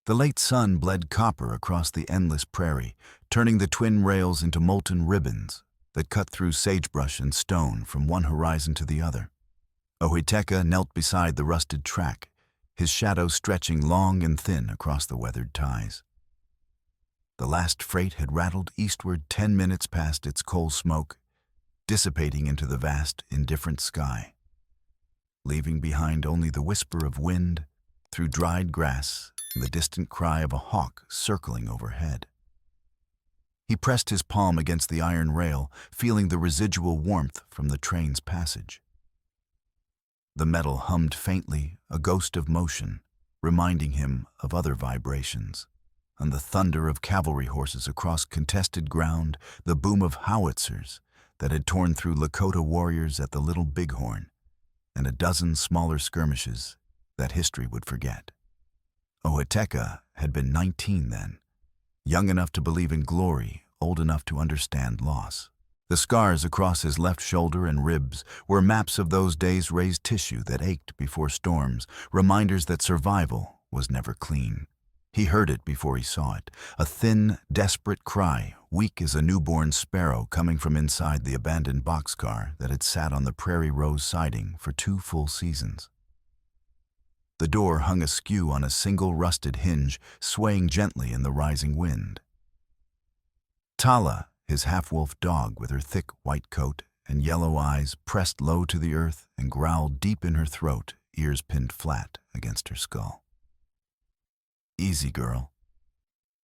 The late sun bled copper across the endless prairie, turning the twin rails into molten ribbons that cut through sagebrush and stone from one horizon to the other. Oaxaca knelt beside the rusted track, his shadow stretching long and thin across the weathered ties. The last freight had rattled eastward 10 minutes past its coal smoke, dissipating into the vast, indifferent sky, leaving behind only the whisper of wind through dried grass and the distant cry of a hawk circling overhead. He pressed his palm against the iron rail, feeling the residual warmth from the train's passage. The metal hummed faintly, a ghost of motion, reminding him of other vibrations, and the thunder of cavalry horses across contested ground, the boom of howitzers that had torn through Lakota warriors at the Little Bighorn, and a dozen smaller skirmishes that history would forget. Oaxaca had been 19 then, young enough to believe in glory, old enough to understand loss. The scars across his left shoulder and ribs were maps of those days' raised tissue that ached before storms, reminders that survival was never clean. He heard it before he saw it, a thin, desperate cry, weak as a newborn sparrow coming from inside the abandoned boxcar that had sat on the Prairie Rose siding for 2 full seasons. The door hung askew on a single rusted hinge, swaying gently in the rising wind. Tala, his half-wolf dog with her thick white coat and yellow eyes, pressed low to the earth and growled deep in her throat, ears pinned flat against her skull. "Easy, girl,"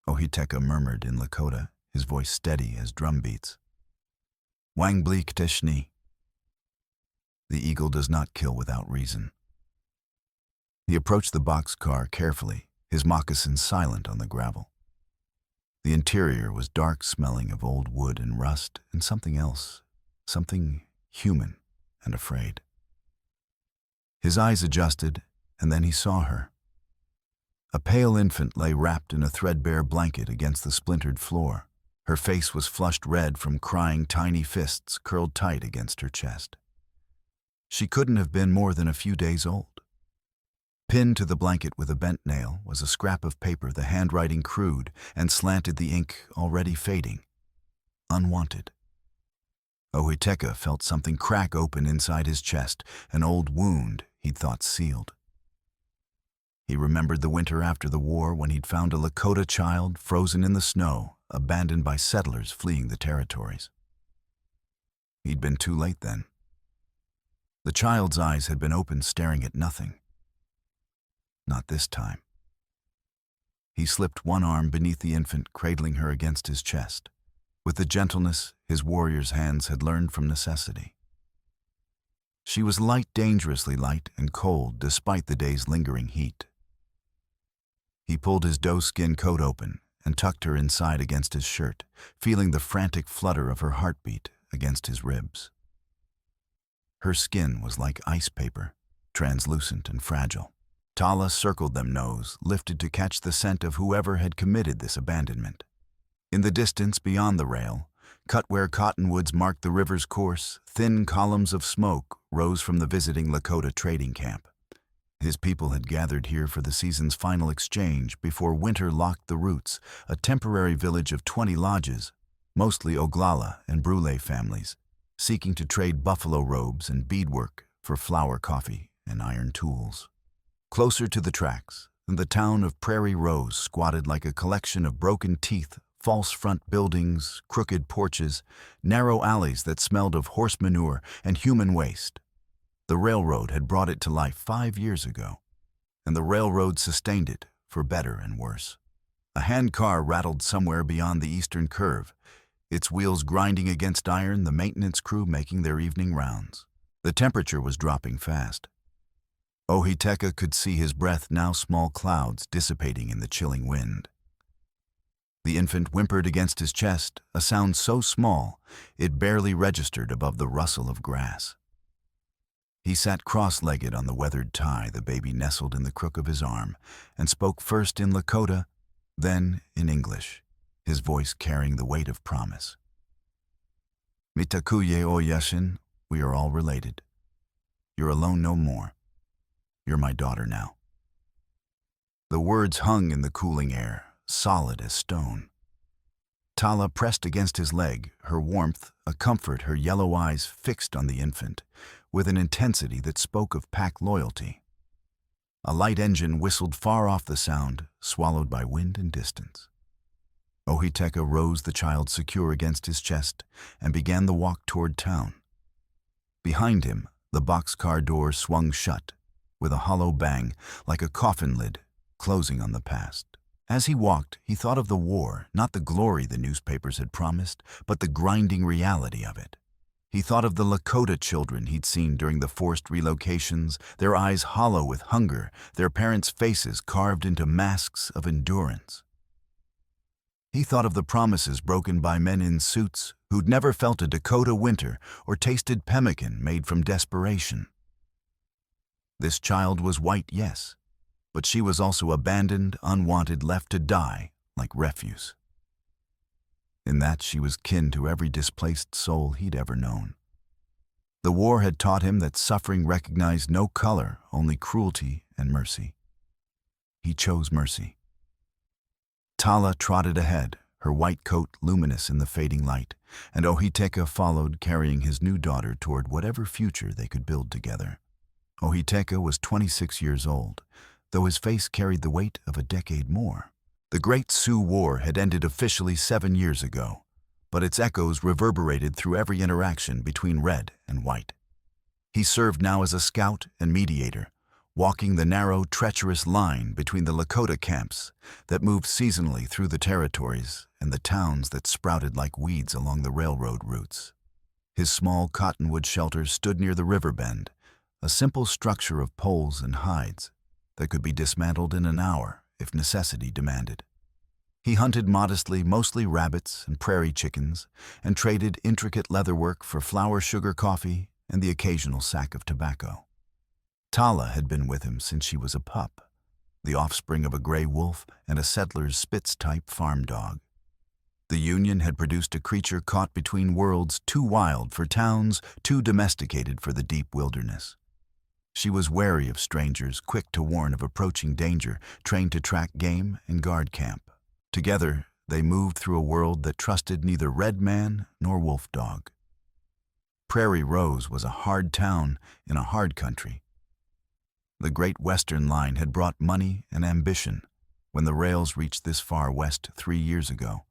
Oaxaca murmured in Lakota, his voice steady as drum beats. "Wang bleak teshni." The eagle does not kill without reason. He approached the boxcar carefully, his moccasins silent on the gravel. The interior was dark, smelling of old wood and rust and something else, something human and afraid. His eyes adjusted, and then he saw her. A pale infant lay wrapped in a threadbare blanket against the splintered floor. Her face was flushed red from crying tiny fists curled tight against her chest. She couldn't have been more than a few days old. Pinned to the blanket with a bent nail was a scrap of paper, the handwriting crude and slanted, the ink already fading. Unwanted. Oaxaca felt something crack open inside his chest, an old wound he'd thought sealed. He remembered the winter after the war when he'd found a Lakota child frozen in the snow, abandoned by settlers fleeing the territories. He'd been too late then. The child's eyes had been open, staring at nothing. Not this time. He slipped one arm beneath the infant, cradling her against his chest, with the gentleness his warrior's hands had learned from necessity. She was light, dangerously light and cold despite the day's lingering heat. He pulled his doe-skin coat open and tucked her inside against his shirt, feeling the frantic flutter of her heartbeat against his ribs. Her skin was like ice paper, translucent and fragile. Tala circled them nose, lifted to catch the scent of whoever had committed this abandonment. In the distance beyond the rail, cut where cottonwoods marked the river's course, thin columns of smoke rose from the visiting Lakota trading camp. His people had gathered here for the season's final exchange before winter locked the roots, a temporary village of 20 lodges, mostly Oglala and Brule families, seeking to trade buffalo robes and beadwork for flour, coffee, and iron tools. Closer to the tracks, the town of Prairie Rose squatted like a collection of broken teeth, false front buildings, crooked porches, narrow alleys that smelled of horse manure and human waste. The railroad had brought it to life 5 years ago, and the railroad sustained it for better and worse. A handcar rattled somewhere beyond the eastern curve, its wheels grinding against iron, the maintenance crew making their evening rounds. The temperature was dropping fast. Oaxaca could see his breath, now small clouds dissipating in the chilling wind. The infant whimpered against his chest, a sound so small it barely registered above the rustle of grass. He sat cross-legged on the weathered tie, the baby nestled in the crook of his arm, and spoke first in Lakota, then in English, his voice carrying the weight of promise. "Mitakuye o yashin, we are all related. You're alone no more. You're my daughter now." The words hung in the cooling air, solid as stone. Tala pressed against his leg, her warmth a comfort, her yellow eyes fixed on the infant, with an intensity that spoke of pack loyalty. A light engine whistled far off, the sound swallowed by wind and distance. Ohiteka rose, the child secure against his chest, and began the walk toward town. Behind him, the boxcar door swung shut, with a hollow bang, like a coffin lid, closing on the past. As he walked, he thought of the war, not the glory the newspapers had promised, but the grinding reality of it. He thought of the Lakota children he'd seen during the forced relocations, their eyes hollow with hunger, their parents' faces carved into masks of endurance. He thought of the promises broken by men in suits who'd never felt a Dakota winter or tasted pemmican made from desperation. This child was white, yes, but she was also abandoned, unwanted, left to die like refuse. In that she was kin to every displaced soul he'd ever known. The war had taught him that suffering recognized no color, only cruelty and mercy. He chose mercy. Tala trotted ahead, her white coat luminous in the fading light, and Ohiteka followed, carrying his new daughter toward whatever future they could build together. Ohiteka was 26 years old, though his face carried the weight of a decade more. The Great Sioux War had ended officially 7 years ago, but its echoes reverberated through every interaction between red and white. He served now as a scout and mediator, walking the narrow, treacherous line between the Lakota camps that moved seasonally through the territories and the towns that sprouted like weeds along the railroad routes. His small cottonwood shelter stood near the river bend, a simple structure of poles and hides that could be dismantled in an hour if necessity demanded. He hunted modestly, mostly rabbits and prairie chickens, and traded intricate leatherwork for flour, sugar, coffee, and the occasional sack of tobacco. Tala had been with him since she was a pup, the offspring of a gray wolf and a settler's Spitz-type farm dog. The union had produced a creature caught between worlds, too wild for towns, too domesticated for the deep wilderness. She was wary of strangers, quick to warn of approaching danger, trained to track game and guard camp. Together, they moved through a world that trusted neither red man nor wolf dog. Prairie Rose was a hard town in a hard country. The Great Western Line had brought money and ambition when the rails reached this far west 3 years ago.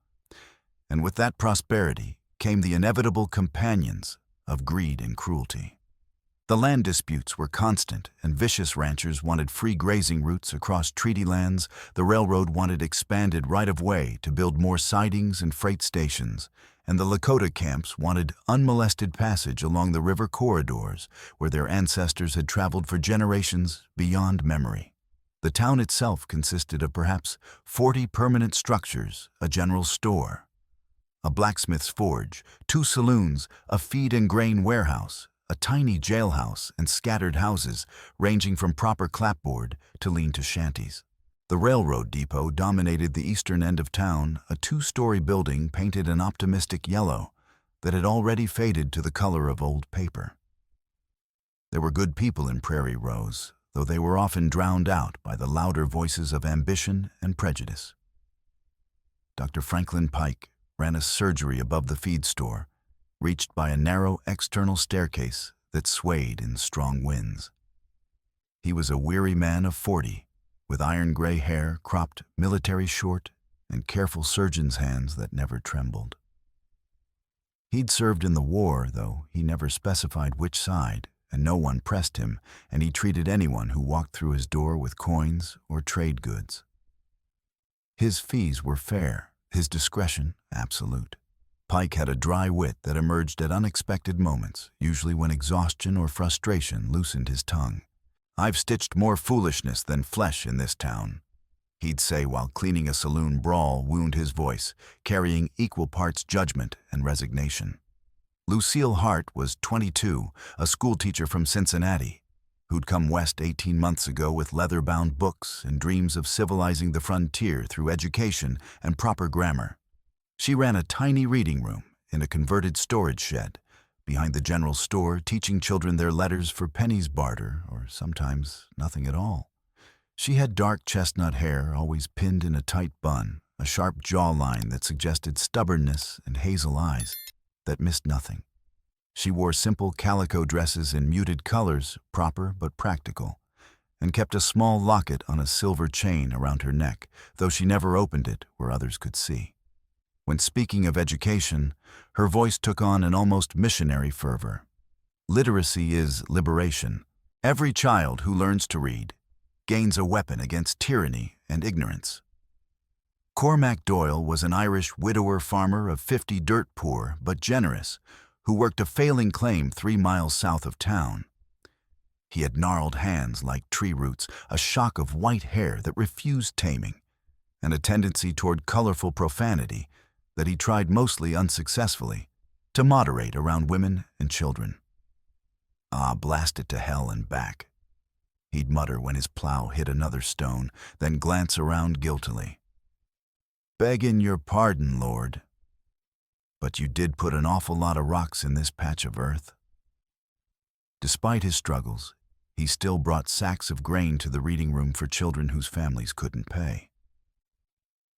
And with that prosperity came the inevitable companions of greed and cruelty. The land disputes were constant, and vicious ranchers wanted free grazing routes across treaty lands. The railroad wanted expanded right-of-way to build more sidings and freight stations, and the Lakota camps wanted unmolested passage along the river corridors where their ancestors had traveled for generations beyond memory. The town itself consisted of perhaps 40 permanent structures, a general store, a blacksmith's forge, 2 saloons, a feed and grain warehouse, a tiny jailhouse, and scattered houses ranging from proper clapboard to lean-to shanties. The railroad depot dominated the eastern end of town, a 2-story building painted an optimistic yellow that had already faded to the color of old paper. There were good people in Prairie Rose, though they were often drowned out by the louder voices of ambition and prejudice. Dr. Franklin Pike ran a surgery above the feed store, reached by a narrow external staircase that swayed in strong winds. He was a weary man of 40, with iron-gray hair, cropped military short, and careful surgeon's hands that never trembled. He'd served in the war, though he never specified which side, and no one pressed him, and he treated anyone who walked through his door with coins or trade goods. His fees were fair, his discretion absolute. Pike had a dry wit that emerged at unexpected moments, usually when exhaustion or frustration loosened his tongue. "I've stitched more foolishness than flesh in this town," he'd say while cleaning a saloon brawl wound his voice, carrying equal parts judgment and resignation. Lucille Hart was 22, a schoolteacher from Cincinnati, who'd come west 18 months ago with leather-bound books and dreams of civilizing the frontier through education and proper grammar. She ran a tiny reading room in a converted storage shed behind the general store, teaching children their letters for pennies barter, or sometimes nothing at all. She had dark chestnut hair, always pinned in a tight bun, a sharp jawline that suggested stubbornness, and hazel eyes that missed nothing. She wore simple calico dresses in muted colors, proper but practical, and kept a small locket on a silver chain around her neck, though she never opened it where others could see. When speaking of education, her voice took on an almost missionary fervor. Literacy is liberation. Every child who learns to read gains a weapon against tyranny and ignorance. Cormac Doyle was an Irish widower farmer of 50, dirt poor but generous, who worked a failing claim 3 miles south of town. He had gnarled hands like tree roots, a shock of white hair that refused taming, and a tendency toward colorful profanity that he tried, mostly unsuccessfully, to moderate around women and children. "Ah, blast it to hell and back," he'd mutter when his plow hit another stone, then glance around guiltily. "Beggin' your pardon, Lord, but you did put an awful lot of rocks in this patch of earth." Despite his struggles, he still brought sacks of grain to the reading room for children whose families couldn't pay.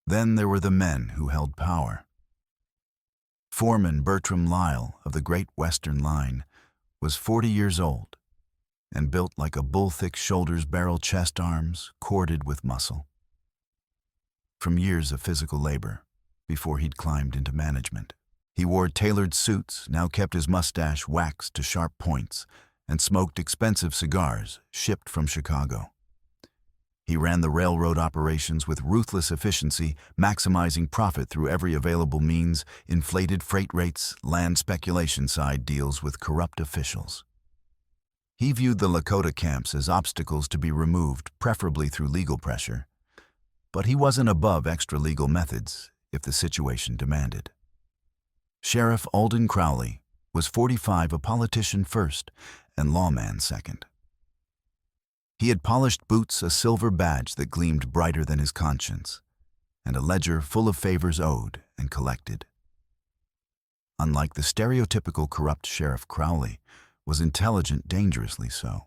Then there were the men who held power. Foreman Bertram Lyle of the Great Western Line was 40 years old and built like a bull-thick shoulders, barrel, chest, arms, corded with muscle. From years of physical labor, before he'd climbed into management, he wore tailored suits, now kept his mustache waxed to sharp points, and smoked expensive cigars shipped from Chicago. He ran the railroad operations with ruthless efficiency, maximizing profit through every available means, inflated freight rates, land speculation side deals with corrupt officials. He viewed the Lakota camps as obstacles to be removed, preferably through legal pressure. But he wasn't above extra-legal methods if the situation demanded. Sheriff Alden Crowley was 45, a politician first and lawman second. He had polished boots, a silver badge that gleamed brighter than his conscience, and a ledger full of favors owed and collected. Unlike the stereotypical corrupt Sheriff, Crowley was intelligent, dangerously so.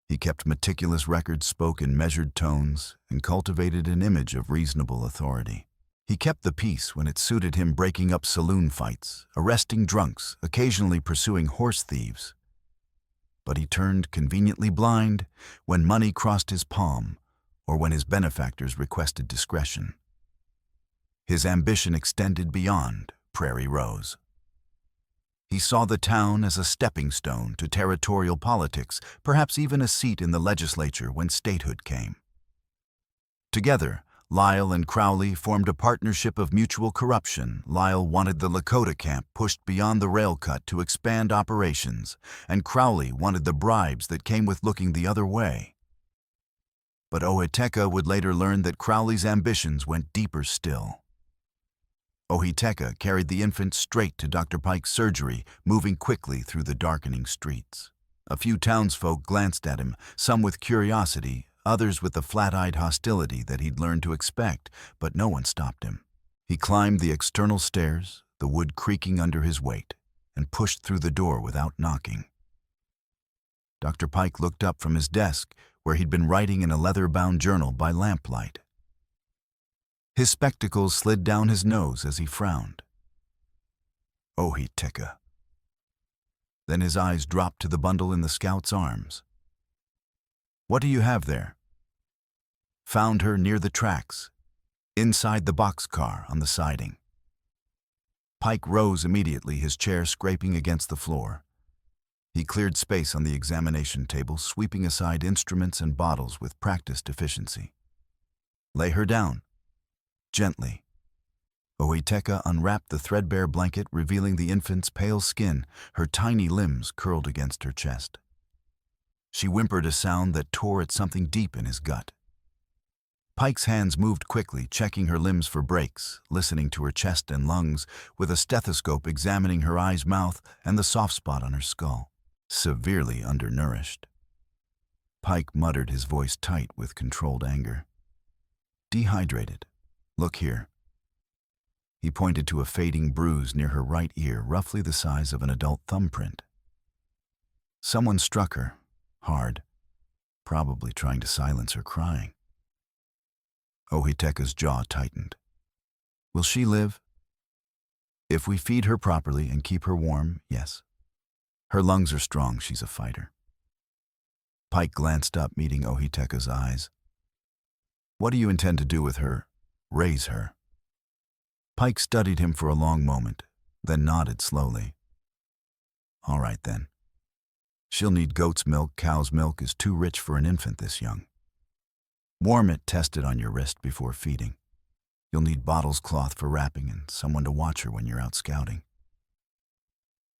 He kept meticulous records, spoke in measured tones, and cultivated an image of reasonable authority. He kept the peace when it suited him, breaking up saloon fights, arresting drunks, occasionally pursuing horse thieves. But he turned conveniently blind when money crossed his palm or when his benefactors requested discretion. His ambition extended beyond Prairie Rose. He saw the town as a stepping stone to territorial politics, perhaps even a seat in the legislature when statehood came. Together, Lyle and Crowley formed a partnership of mutual corruption. Lyle wanted the Lakota camp pushed beyond the rail cut to expand operations, and Crowley wanted the bribes that came with looking the other way. But Ohiteka would later learn that Crowley's ambitions went deeper still. Ohiteka carried the infant straight to Dr. Pike's surgery, moving quickly through the darkening streets. A few townsfolk glanced at him, some with curiosity, others with the flat-eyed hostility that he'd learned to expect, but no one stopped him. He climbed the external stairs, the wood creaking under his weight, and pushed through the door without knocking. Dr. Pike looked up from his desk, where he'd been writing in a leather-bound journal by lamplight. His spectacles slid down his nose as he frowned. Ohiteka. Then his eyes dropped to the bundle in the scout's arms. "What do you have there?" "Found her near the tracks, inside the boxcar on the siding." Pike rose immediately, his chair scraping against the floor. He cleared space on the examination table, sweeping aside instruments and bottles with practiced efficiency. "Lay her down. Gently." Ohiteka unwrapped the threadbare blanket, revealing the infant's pale skin, her tiny limbs curled against her chest. She whimpered a sound that tore at something deep in his gut. Pike's hands moved quickly, checking her limbs for breaks, listening to her chest and lungs, with a stethoscope examining her eyes, mouth, and the soft spot on her skull. Severely undernourished. Pike muttered, his voice tight with controlled anger. "Dehydrated. Look here." He pointed to a fading bruise near her right ear, roughly the size of an adult thumbprint. "Someone struck her, hard. probably trying to silence her crying. Ohiteka's jaw tightened. Will she live? If we feed her properly and keep her warm, yes. Her lungs are strong, she's a fighter. Pike glanced up, meeting Ohiteka's eyes. What do you intend to do with her? Raise her. Pike studied him for a long moment, then nodded slowly. All right then. She'll need goat's milk. Cow's milk is too rich for an infant this young. Warm it, test it on your wrist before feeding. You'll need bottles, cloth for wrapping, and someone to watch her when you're out scouting.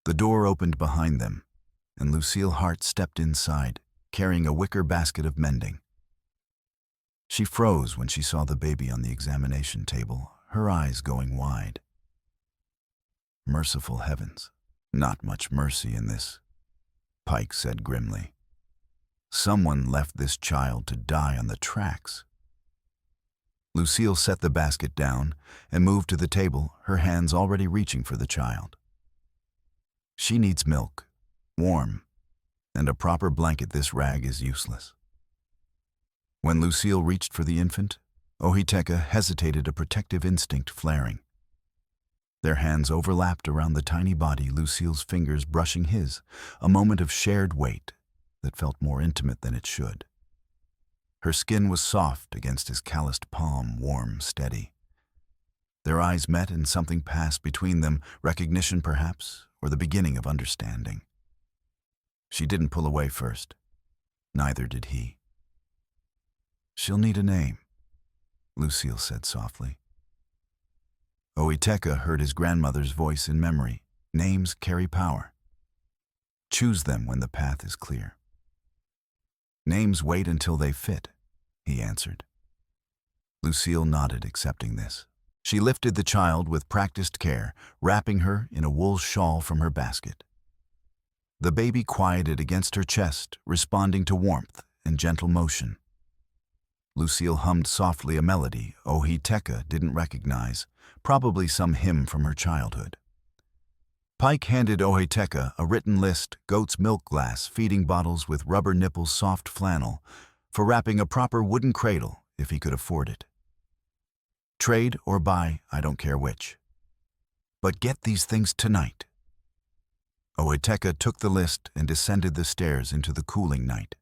The door opened behind them, and Lucille Hart stepped inside, carrying a wicker basket of mending. She froze when she saw the baby on the examination table, her eyes going wide. Merciful heavens, not much mercy in this, Pike said grimly. Someone left this child to die on the tracks. Lucille set the basket down and moved to the table, her hands already reaching for the child. She needs milk, warm, and a proper blanket. This rag is useless. When Lucille reached for the infant, Ohiteka hesitated, a protective instinct flaring. Their hands overlapped around the tiny body, Lucille's fingers brushing his, a moment of shared weight that felt more intimate than it should. Her skin was soft against his calloused palm, warm, steady. Their eyes met and something passed between them, recognition perhaps, or the beginning of understanding. She didn't pull away first. Neither did he. She'll need a name, Lucille said softly. Ohiteka heard his grandmother's voice in memory. Names carry power. Choose them when the path is clear. Names wait until they fit, he answered. Lucille nodded, accepting this. She lifted the child with practiced care, wrapping her in a wool shawl from her basket. The baby quieted against her chest, responding to warmth and gentle motion. Lucille hummed softly a melody Ohiteka didn't recognize, probably some hymn from her childhood. Pike handed Ohiteka a written list: goat's milk glass, feeding bottles with rubber nipples, soft flannel, for wrapping a proper wooden cradle if he could afford it. Trade or buy, I don't care which. But get these things tonight. Ohiteka took the list and descended the stairs into the cooling night.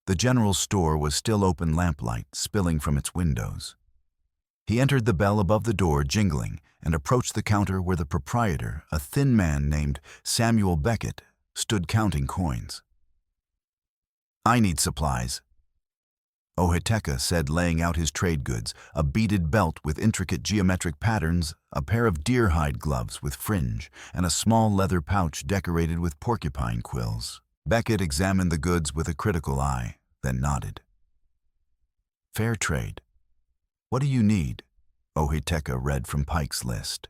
The general store was still open, lamplight spilling from its windows. He entered the bell above the door, jingling, and approached the counter where the proprietor, a thin man named Samuel Beckett, stood counting coins. I need supplies, Ohiteka said, laying out his trade goods: a beaded belt with intricate geometric patterns, a pair of deer-hide gloves with fringe, and a small leather pouch decorated with porcupine quills. Beckett examined the goods with a critical eye, then nodded. Fair trade. What do you need? Ohiteka read from Pike's list.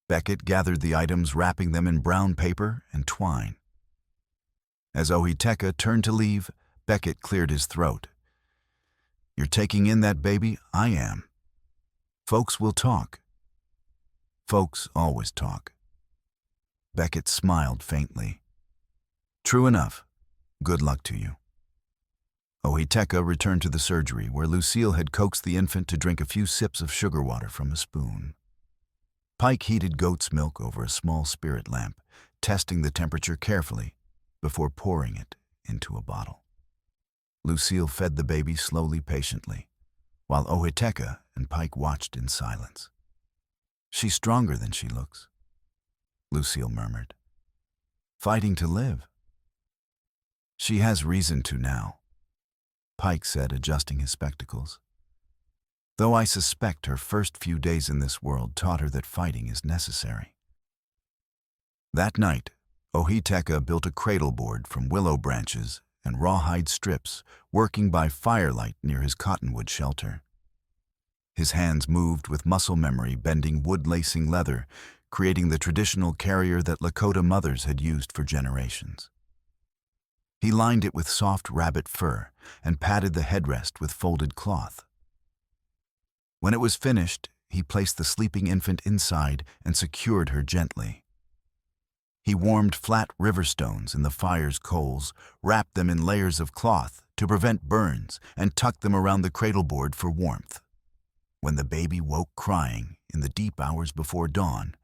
Beckett gathered the items, wrapping them in brown paper and twine. As Ohiteka turned to leave, Beckett cleared his throat. You're taking in that baby? I am. Folks will talk. Folks always talk. Beckett smiled faintly. True enough. Good luck to you. Ohiteka returned to the surgery, where Lucille had coaxed the infant to drink a few sips of sugar water from a spoon. Pike heated goat's milk over a small spirit lamp, testing the temperature carefully before pouring it into a bottle. Lucille fed the baby slowly, patiently, while Ohiteka and Pike watched in silence. She's stronger than she looks, Lucille murmured. Fighting to live. She has reason to now, Pike said, adjusting his spectacles. Though I suspect her first few days in this world taught her that fighting is necessary. That night, Ohiteka built a cradle board from willow branches and rawhide strips, working by firelight near his cottonwood shelter. His hands moved with muscle memory, bending wood, lacing leather, creating the traditional carrier that Lakota mothers had used for generations. He lined it with soft rabbit fur and padded the headrest with folded cloth. When it was finished, he placed the sleeping infant inside and secured her gently. He warmed flat river stones in the fire's coals, wrapped them in layers of cloth to prevent burns, and tucked them around the cradle board for warmth. When the baby woke crying in the deep hours before dawn,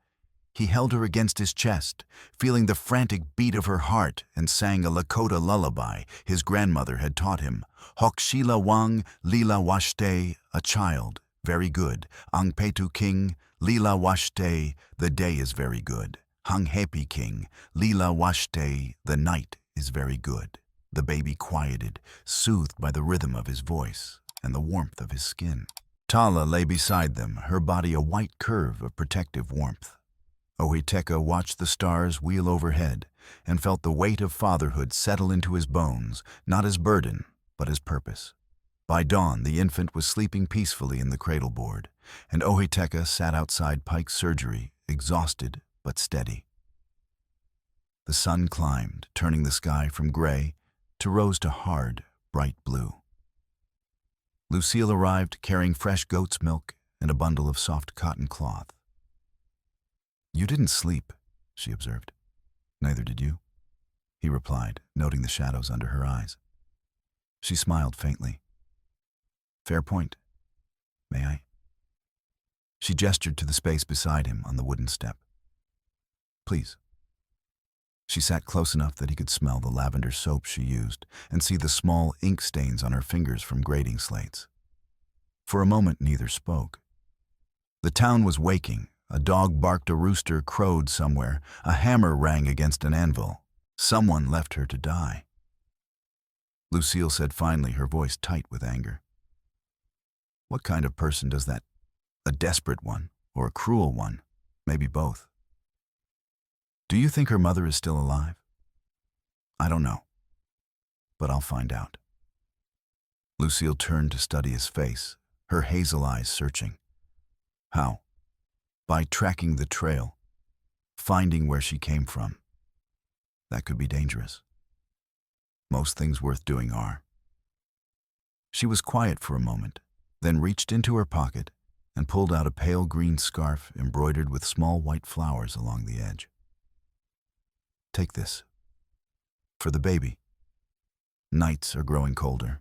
he held her against his chest, feeling the frantic beat of her heart, and sang a Lakota lullaby his grandmother had taught him. Hokshila wang lila washte, a child, very good. Ang petu king, lila washte, the day is very good. Hang happy king, lila washte, the night is very good. The baby quieted, soothed by the rhythm of his voice and the warmth of his skin. Tala lay beside them, her body a white curve of protective warmth. Ohiteka watched the stars wheel overhead and felt the weight of fatherhood settle into his bones, not as burden, but as purpose. By dawn, the infant was sleeping peacefully in the cradle board, and Ohiteka sat outside Pike's surgery, exhausted but steady. The sun climbed, turning the sky from gray to rose to hard, bright blue. Lucille arrived carrying fresh goat's milk and a bundle of soft cotton cloth. "You didn't sleep," she observed. "Neither did you," he replied, noting the shadows under her eyes. She smiled faintly. "Fair point. May I?" She gestured to the space beside him on the wooden step. "Please." She sat close enough that he could smell the lavender soap she used and see the small ink stains on her fingers from grading slates. For a moment, neither spoke. The town was waking. A dog barked, a rooster crowed somewhere, a hammer rang against an anvil. Someone left her to die. Lucille said finally, her voice tight with anger. "What kind of person does that? A desperate one, or a cruel one? Maybe both. Do you think her mother is still alive?" "I don't know, but I'll find out." Lucille turned to study his face, her hazel eyes searching. How? By tracking the trail, finding where she came from. That could be dangerous. Most things worth doing are. She was quiet for a moment, then reached into her pocket and pulled out a pale green scarf embroidered with small white flowers along the edge. "Take this. For the baby. Nights are growing colder."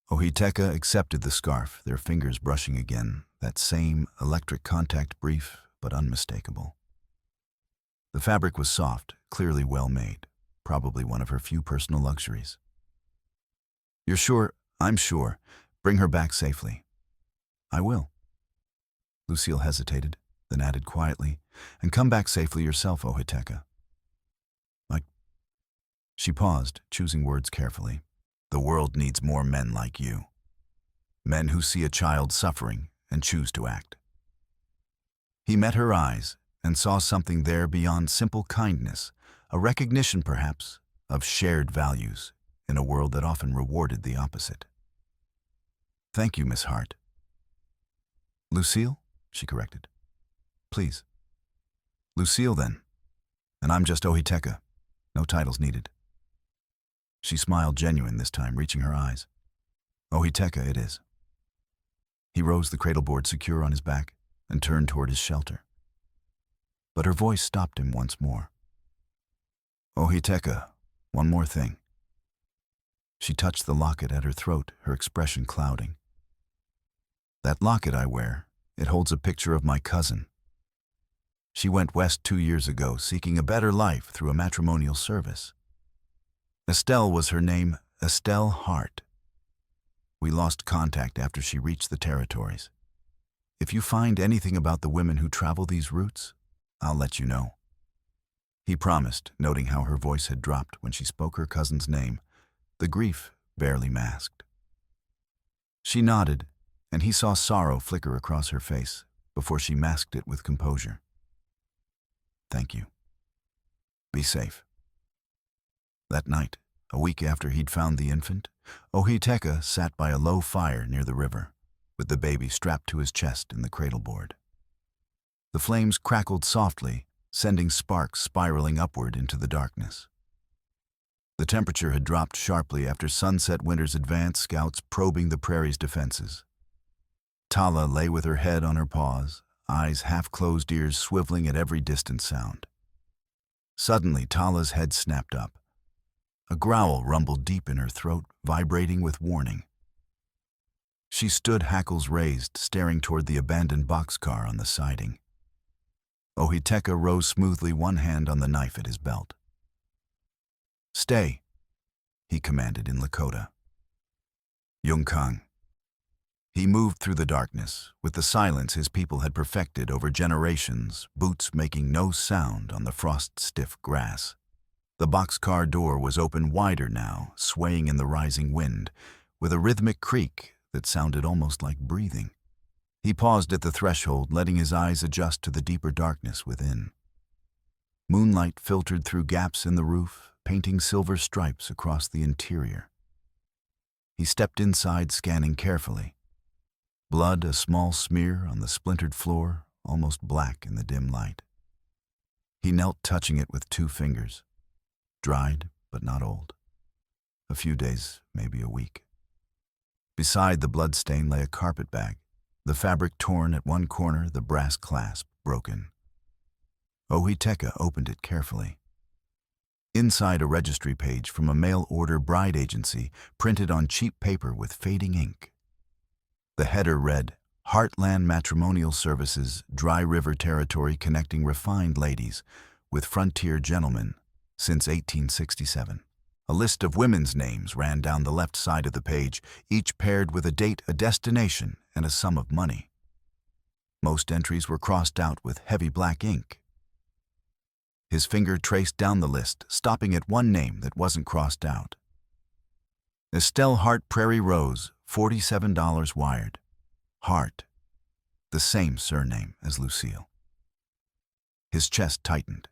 Ohiteka accepted the scarf, their fingers brushing again, that same electric contact, brief but unmistakable. The fabric was soft, clearly well made, probably one of her few personal luxuries. "You're sure?" "I'm sure. Bring her back safely." "I will." Lucille hesitated, then added quietly, "And come back safely yourself, Ohiteka." She paused, choosing words carefully. "The world needs more men like you. Men who see a child suffering and choose to act." He met her eyes and saw something there beyond simple kindness, a recognition, perhaps, of shared values in a world that often rewarded the opposite. "Thank you, Miss Hart." "Lucille?" she corrected. "Please." "Lucille, then. And I'm just Ohiteka. No titles needed." She smiled, genuine this time, reaching her eyes. "Ohiteka it is." He rose, the cradle board secure on his back, and turned toward his shelter. But her voice stopped him once more. "Ohiteka, one more thing." She touched the locket at her throat, her expression clouding. "That locket I wear, it holds a picture of my cousin. She went west 2 years ago, seeking a better life through a matrimonial service. Estelle was her name, Estelle Hart. We lost contact after she reached the territories. If you find anything about the women who travel these routes, I'll let you know." He promised, noting how her voice had dropped when she spoke her cousin's name, the grief barely masked. She nodded, and he saw sorrow flicker across her face before she masked it with composure. "Thank you. Be safe." That night, a week after he'd found the infant, Ohiteka sat by a low fire near the river, with the baby strapped to his chest in the cradle board. The flames crackled softly, sending sparks spiraling upward into the darkness. The temperature had dropped sharply after sunset winter's advance scouts probing the prairie's defenses. Tala lay with her head on her paws, eyes half closed, ears swiveling at every distant sound. Suddenly, Tala's head snapped up. A growl rumbled deep in her throat, vibrating with warning. She stood, hackles raised, staring toward the abandoned boxcar on the siding. Ohiteka rose smoothly, one hand on the knife at his belt. "Stay," he commanded in Lakota. Yungkang. He moved through the darkness, with the silence his people had perfected over generations, boots making no sound on the frost-stiff grass. The boxcar door was open wider now, swaying in the rising wind, with a rhythmic creak that sounded almost like breathing. He paused at the threshold, letting his eyes adjust to the deeper darkness within. Moonlight filtered through gaps in the roof, painting silver stripes across the interior. He stepped inside, scanning carefully. Blood, a small smear on the splintered floor, almost black in the dim light. He knelt, touching it with 2 fingers. Dried, but not old. A few days, maybe a week. Beside the bloodstain lay a carpet bag, the fabric torn at one corner, the brass clasp broken. Ohiteka opened it carefully. Inside, a registry page from a mail-order bride agency, printed on cheap paper with fading ink. The header read, "Heartland Matrimonial Services, Dry River Territory, connecting refined ladies with frontier gentlemen since 1867. A list of women's names ran down the left side of the page, each paired with a date, a destination, and a sum of money. Most entries were crossed out with heavy black ink. His finger traced down the list, stopping at one name that wasn't crossed out. Estelle Hart, Prairie Rose, $47 wired. Hart, the same surname as Lucille. His chest tightened.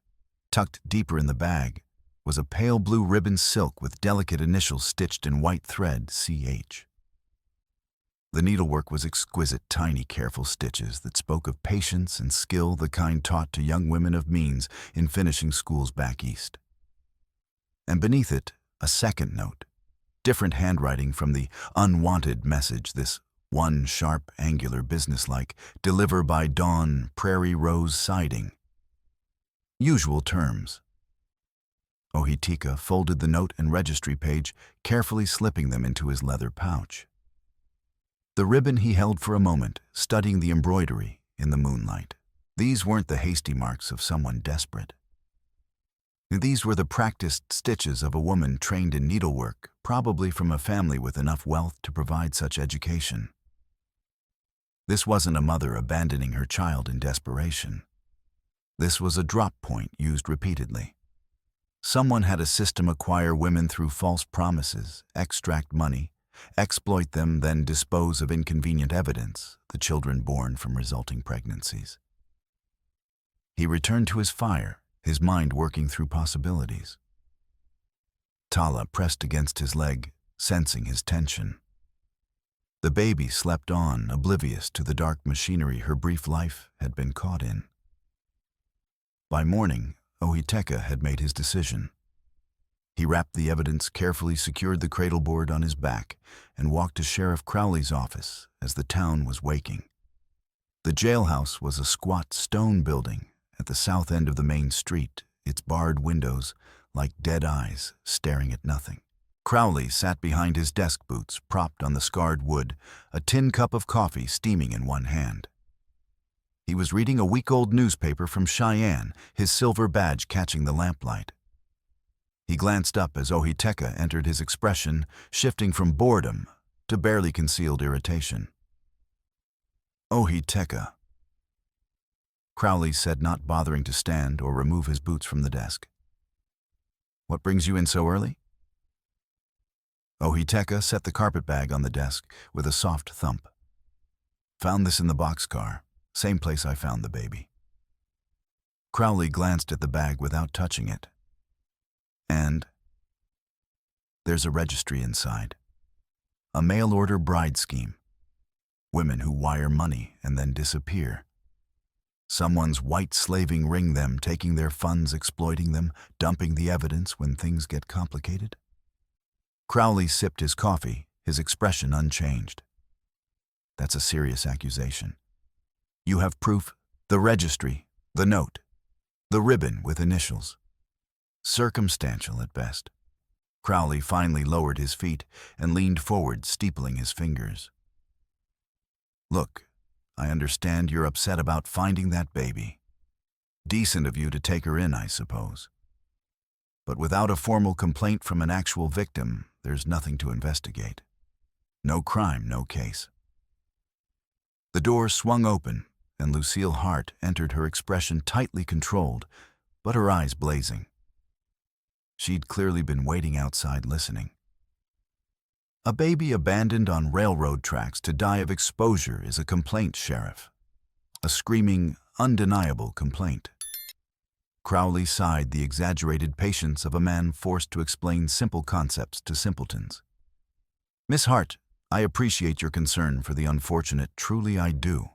Tucked deeper in the bag was a pale blue ribbon silk with delicate initials stitched in white thread, CH. The needlework was exquisite, tiny, careful stitches that spoke of patience and skill, the kind taught to young women of means in finishing schools back east. And beneath it, a second note, different handwriting from the unwanted message, this one sharp, angular, businesslike, "Deliver by dawn, Prairie Rose siding." Usual terms. Ohiteka folded the note and registry page, carefully slipping them into his leather pouch. The ribbon he held for a moment, studying the embroidery in the moonlight. These weren't the hasty marks of someone desperate. These were the practiced stitches of a woman trained in needlework, probably from a family with enough wealth to provide such education. This wasn't a mother abandoning her child in desperation. This was a drop point used repeatedly. Someone had a system acquire women through false promises, extract money, exploit them, then dispose of inconvenient evidence, the children born from resulting pregnancies. He returned to his fire, his mind working through possibilities. Tala pressed against his leg, sensing his tension. The baby slept on, oblivious to the dark machinery her brief life had been caught in. By morning, Ohiteka had made his decision. He wrapped the evidence, carefully secured the cradle board on his back, and walked to Sheriff Crowley's office as the town was waking. The jailhouse was a squat stone building at the south end of the main street, its barred windows like dead eyes staring at nothing. Crowley sat behind his desk boots, propped on the scarred wood, a tin cup of coffee steaming in one hand. He was reading a week-old newspaper from Cheyenne, his silver badge catching the lamplight. He glanced up as Ohiteka entered, his expression shifting from boredom to barely concealed irritation. "Ohiteka," Crowley said, not bothering to stand or remove his boots from the desk. "What brings you in so early?" Ohiteka set the carpet bag on the desk with a soft thump. "Found this in the boxcar, same place I found the baby." Crowley glanced at the bag without touching it. "And there's a registry inside. A mail-order bride scheme. Women who wire money and then disappear. Someone's white slaving ring them, taking their funds, exploiting them, dumping the evidence when things get complicated." Crowley sipped his coffee, his expression unchanged. "That's a serious accusation. You have proof? The registry, the note, the ribbon with initials." Circumstantial at best. Crowley finally lowered his feet and leaned forward, steepling his fingers. Look, I understand you're upset about finding that baby. Decent of you to take her in, I suppose. But without a formal complaint from an actual victim, there's nothing to investigate. No crime, no case. The door swung open, and Lucille Hart entered, her expression tightly controlled, but her eyes blazing. She'd clearly been waiting outside listening. A baby abandoned on railroad tracks to die of exposure is a complaint, Sheriff. A screaming, undeniable complaint. Crowley sighed, the exaggerated patience of a man forced to explain simple concepts to simpletons. Miss Hart, I appreciate your concern for the unfortunate, truly I do.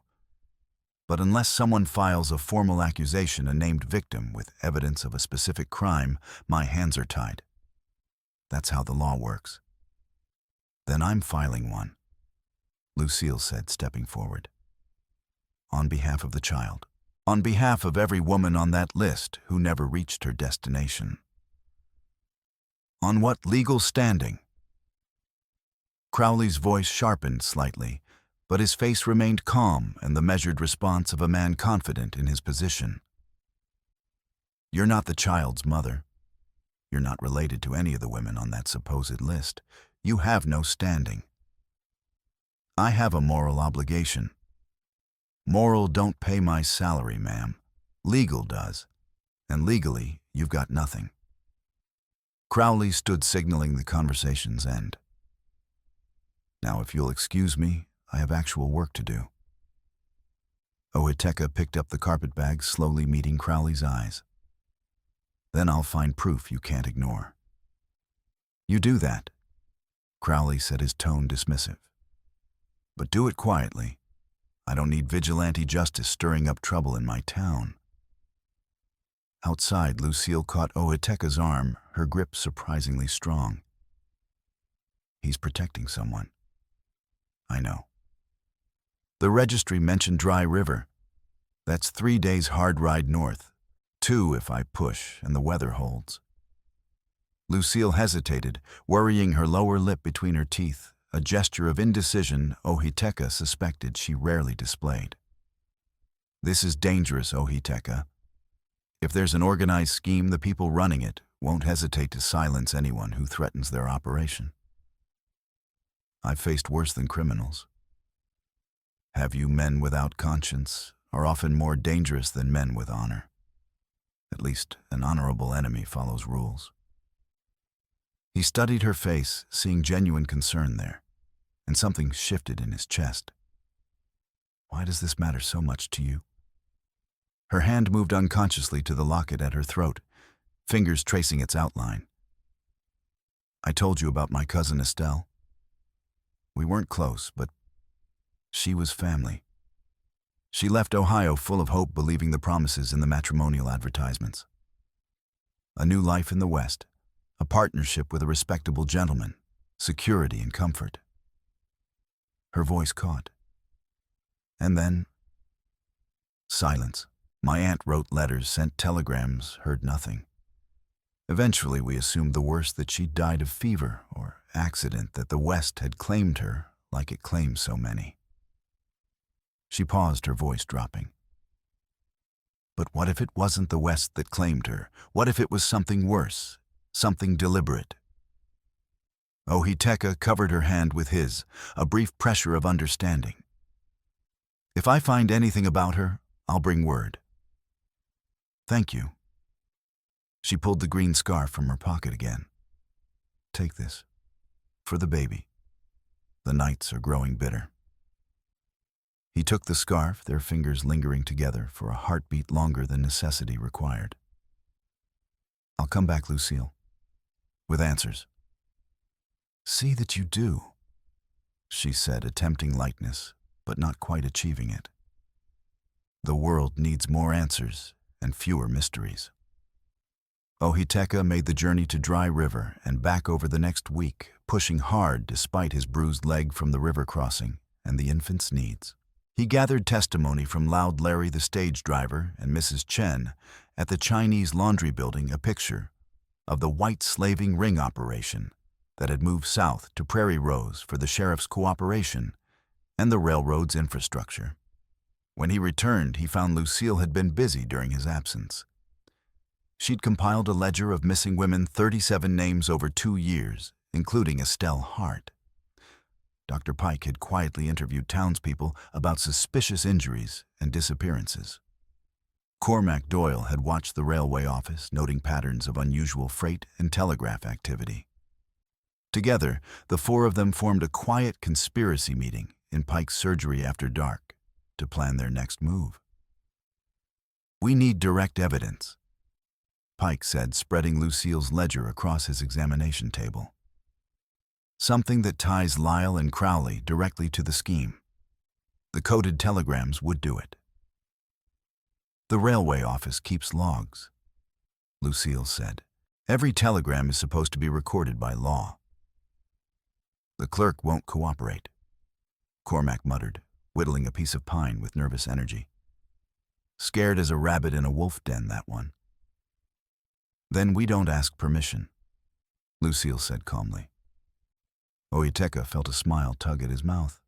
But unless someone files a formal accusation, a named victim, with evidence of a specific crime, my hands are tied. That's how the law works. Then I'm filing one, Lucille said, stepping forward. On behalf of the child. On behalf of every woman on that list who never reached her destination. On what legal standing? Crowley's voice sharpened slightly, but his face remained calm and the measured response of a man confident in his position. You're not the child's mother. You're not related to any of the women on that supposed list. You have no standing. I have a moral obligation. Moral don't pay my salary, ma'am. Legal does. And legally, you've got nothing. Crowley stood, signaling the conversation's end. Now, if you'll excuse me, I have actual work to do. Ohiteka picked up the carpetbag, slowly meeting Crowley's eyes. Then I'll find proof you can't ignore. You do that, Crowley said, his tone dismissive. But do it quietly. I don't need vigilante justice stirring up trouble in my town. Outside, Lucille caught Ohiteka's arm, her grip surprisingly strong. He's protecting someone. I know. The registry mentioned Dry River. That's 3 days hard ride north. 2 if I push and the weather holds. Lucille hesitated, worrying her lower lip between her teeth, a gesture of indecision Ohiteka suspected she rarely displayed. This is dangerous, Ohiteka. If there's an organized scheme, the people running it won't hesitate to silence anyone who threatens their operation. I've faced worse than criminals. Have you men without conscience are often more dangerous than men with honor. At least an honorable enemy follows rules. He studied her face, seeing genuine concern there, and something shifted in his chest. Why does this matter so much to you? Her hand moved unconsciously to the locket at her throat, fingers tracing its outline. I told you about my cousin Estelle. We weren't close, but she was family. She left Ohio full of hope, believing the promises in the matrimonial advertisements. A new life in the West, a partnership with a respectable gentleman, security and comfort. Her voice caught. And then, silence. My aunt wrote letters, sent telegrams, heard nothing. Eventually, we assumed the worst, that she'd died of fever or accident, that the West had claimed her like it claims so many. She paused, her voice dropping. But what if it wasn't the West that claimed her? What if it was something worse, something deliberate? Ohiteka covered her hand with his, a brief pressure of understanding. If I find anything about her, I'll bring word. Thank you. She pulled the green scarf from her pocket again. Take this. For the baby. The nights are growing bitter. He took the scarf, their fingers lingering together for a heartbeat longer than necessity required. I'll come back, Lucille, with answers. See that you do, she said, attempting lightness, but not quite achieving it. The world needs more answers and fewer mysteries. Ohiteka made the journey to Dry River and back over the next week, pushing hard despite his bruised leg from the river crossing and the infant's needs. He gathered testimony from Loud Larry, the stage driver, and Mrs. Chen at the Chinese laundry building, a picture of the white slaving ring operation that had moved south to Prairie Rose for the sheriff's cooperation and the railroad's infrastructure. When he returned, he found Lucille had been busy during his absence. She'd compiled a ledger of missing women, 37 names over 2 years, including Estelle Hart. Dr. Pike had quietly interviewed townspeople about suspicious injuries and disappearances. Cormac Doyle had watched the railway office, noting patterns of unusual freight and telegraph activity. Together, the 4 of them formed a quiet conspiracy meeting in Pike's surgery after dark to plan their next move. "We need direct evidence," Pike said, spreading Lucille's ledger across his examination table. "Something that ties Lyle and Crowley directly to the scheme. The coded telegrams would do it." "The railway office keeps logs," Lucille said. "Every telegram is supposed to be recorded by law." "The clerk won't cooperate," Cormac muttered, whittling a piece of pine with nervous energy. "Scared as a rabbit in a wolf den, that one." "Then we don't ask permission," Lucille said calmly. Oiteka felt a smile tug at his mouth.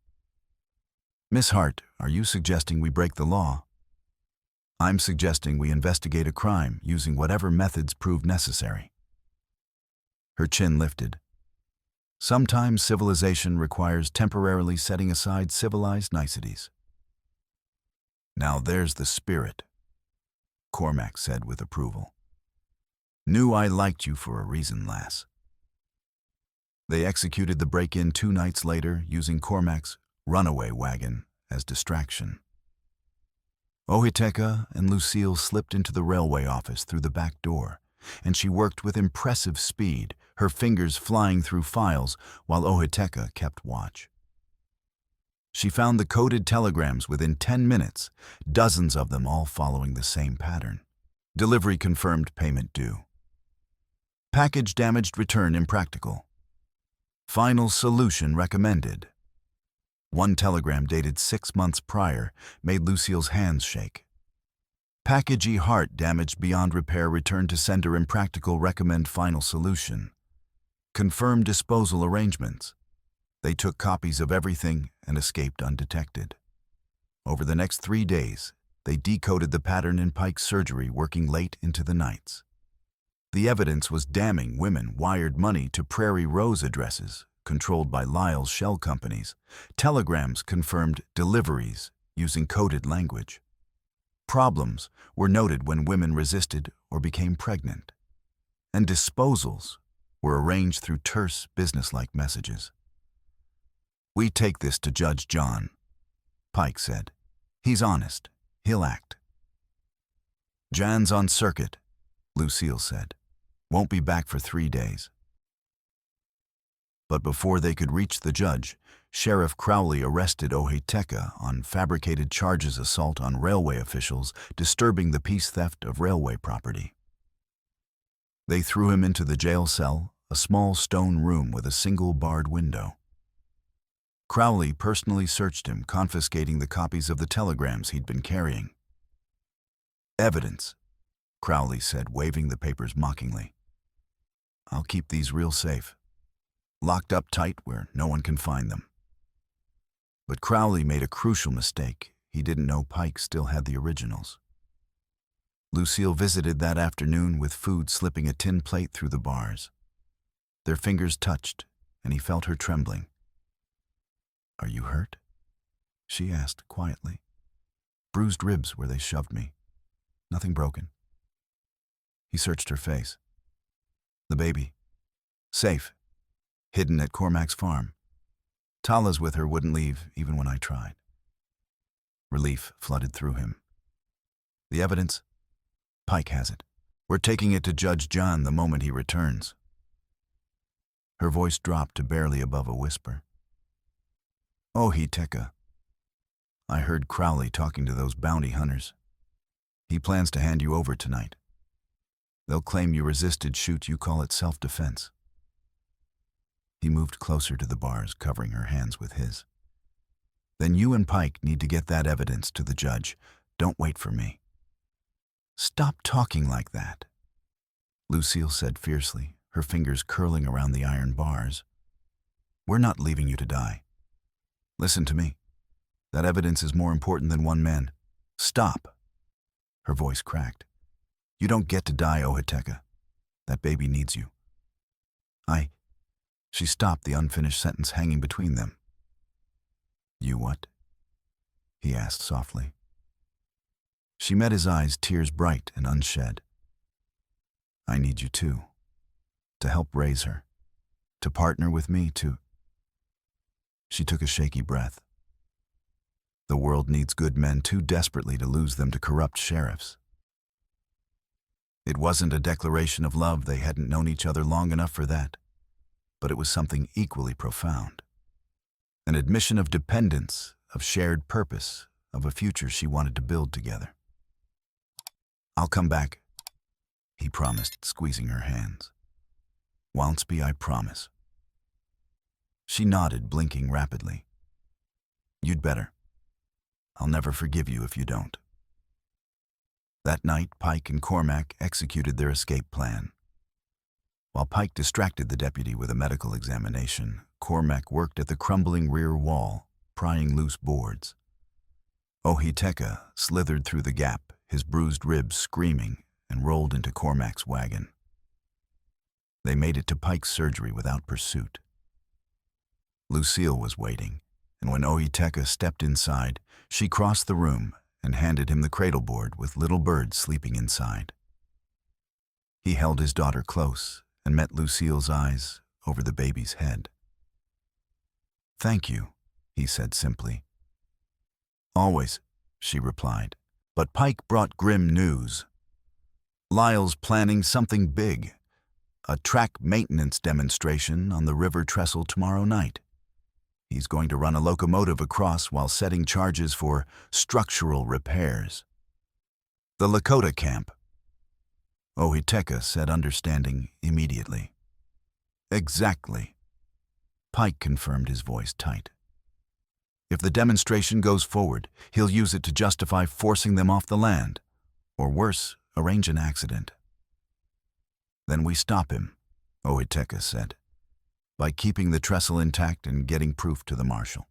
"Miss Hart, are you suggesting we break the law?" "I'm suggesting we investigate a crime using whatever methods prove necessary." Her chin lifted. "Sometimes civilization requires temporarily setting aside civilized niceties." "Now there's the spirit," Cormac said with approval. "Knew I liked you for a reason, lass." They executed the break-in 2 nights later, using Cormac's runaway wagon as distraction. Oiteka and Lucille slipped into the railway office through the back door, and she worked with impressive speed, her fingers flying through files while Oiteka kept watch. She found the coded telegrams within 10 minutes, dozens of them all following the same pattern. Delivery confirmed, payment due. Package damaged, return impractical. Final solution recommended. One telegram dated 6 months prior made Lucille's hands shake. Package E Hart damaged beyond repair, return to sender impractical, recommend final solution. Confirm disposal arrangements. They took copies of everything and escaped undetected. Over the next 3 days, they decoded the pattern in Pike's surgery, working late into the nights. The evidence was damning. Women wired money to Prairie Rose addresses, controlled by Lyle's shell companies. Telegrams confirmed deliveries using coded language. Problems were noted when women resisted or became pregnant. And disposals were arranged through terse, businesslike messages. "We take this to Judge John," Pike said. "He's honest. He'll act." "Jan's on circuit," Lucille said. "Won't be back for 3 days." But before they could reach the judge, Sheriff Crowley arrested Oiteka on fabricated charges: assault on railway officials, disturbing the peace, theft of railway property. They threw him into the jail cell, a small stone room with a single barred window. Crowley personally searched him, confiscating the copies of the telegrams he'd been carrying. "Evidence," Crowley said, waving the papers mockingly. "I'll keep these real safe, locked up tight where no one can find them." But Crowley made a crucial mistake. He didn't know Pike still had the originals. Lucille visited that afternoon with food slipping a tin plate through the bars. Their fingers touched, and he felt her trembling. "Are you hurt?" she asked quietly. "Bruised ribs where they shoved me. Nothing broken." He searched her face. "The baby. Safe. Hidden at Cormac's farm. Tala's with her, wouldn't leave even when I tried." Relief flooded through him. "The evidence? Pike has it. We're taking it to Judge John the moment he returns." Her voice dropped to barely above a whisper. "Oiteka, I heard Crowley talking to those bounty hunters. He plans to hand you over tonight. They'll claim you resisted. Shoot, you call it self-defense." He moved closer to the bars, covering her hands with his. "Then you and Pike need to get that evidence to the judge. Don't wait for me." "Stop talking like that." Lucille said fiercely, her fingers curling around the iron bars. "We're not leaving you to die. Listen to me. That evidence is more important than one man. Stop." Her voice cracked. "You don't get to die, Ohiteka. That baby needs you." She stopped, the unfinished sentence hanging between them. "You what?" he asked softly. She met his eyes, tears bright and unshed. "I need you too. To help raise her. To partner with me to..." She took a shaky breath. The world needs good men too desperately to lose them to corrupt sheriffs. It wasn't a declaration of love, they hadn't known each other long enough for that. But it was something equally profound. An admission of dependence, of shared purpose, of a future she wanted to build together. "I'll come back," he promised, squeezing her hands. "Walensby, I promise." She nodded, blinking rapidly. "You'd better. I'll never forgive you if you don't." That night, Pike and Cormac executed their escape plan. While Pike distracted the deputy with a medical examination, Cormac worked at the crumbling rear wall, prying loose boards. Ohiteka slithered through the gap, his bruised ribs screaming, and rolled into Cormac's wagon. They made it to Pike's surgery without pursuit. Lucille was waiting, and when Ohiteka stepped inside, she crossed the room and handed him the cradle board with little birds sleeping inside. He held his daughter close and met Lucille's eyes over the baby's head. "Thank you," he said simply. "Always," she replied. But Pike brought grim news. Lyle's planning something big, a track maintenance demonstration on the river trestle tomorrow night. He's going to run a locomotive across while setting charges for structural repairs. "The Lakota camp." Ohiteka said, understanding immediately. "Exactly." Pike confirmed, his voice tight. "If the demonstration goes forward, he'll use it to justify forcing them off the land, or worse, arrange an accident." "Then we stop him," Ohiteka said, "by keeping the trestle intact and getting proof to the marshal."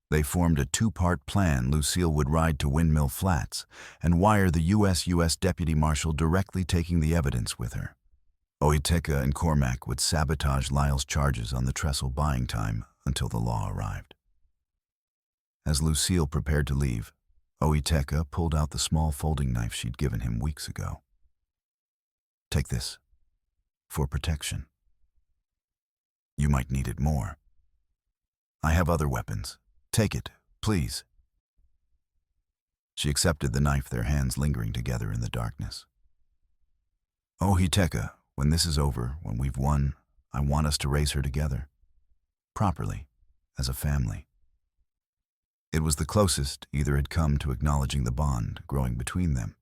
They formed a two-part plan. Lucille would ride to Windmill Flats and wire the U.S. Deputy Marshal directly, taking the evidence with her. Ohiteka and Cormac would sabotage Lyle's charges on the trestle, buying time until the law arrived. As Lucille prepared to leave, Ohiteka pulled out the small folding knife she'd given him weeks ago. "Take this, for protection. You might need it more. I have other weapons. Take it, please." She accepted the knife, their hands lingering together in the darkness. "Ohiteka, when this is over, when we've won, I want us to raise her together. Properly, as a family." It was the closest either had come to acknowledging the bond growing between them.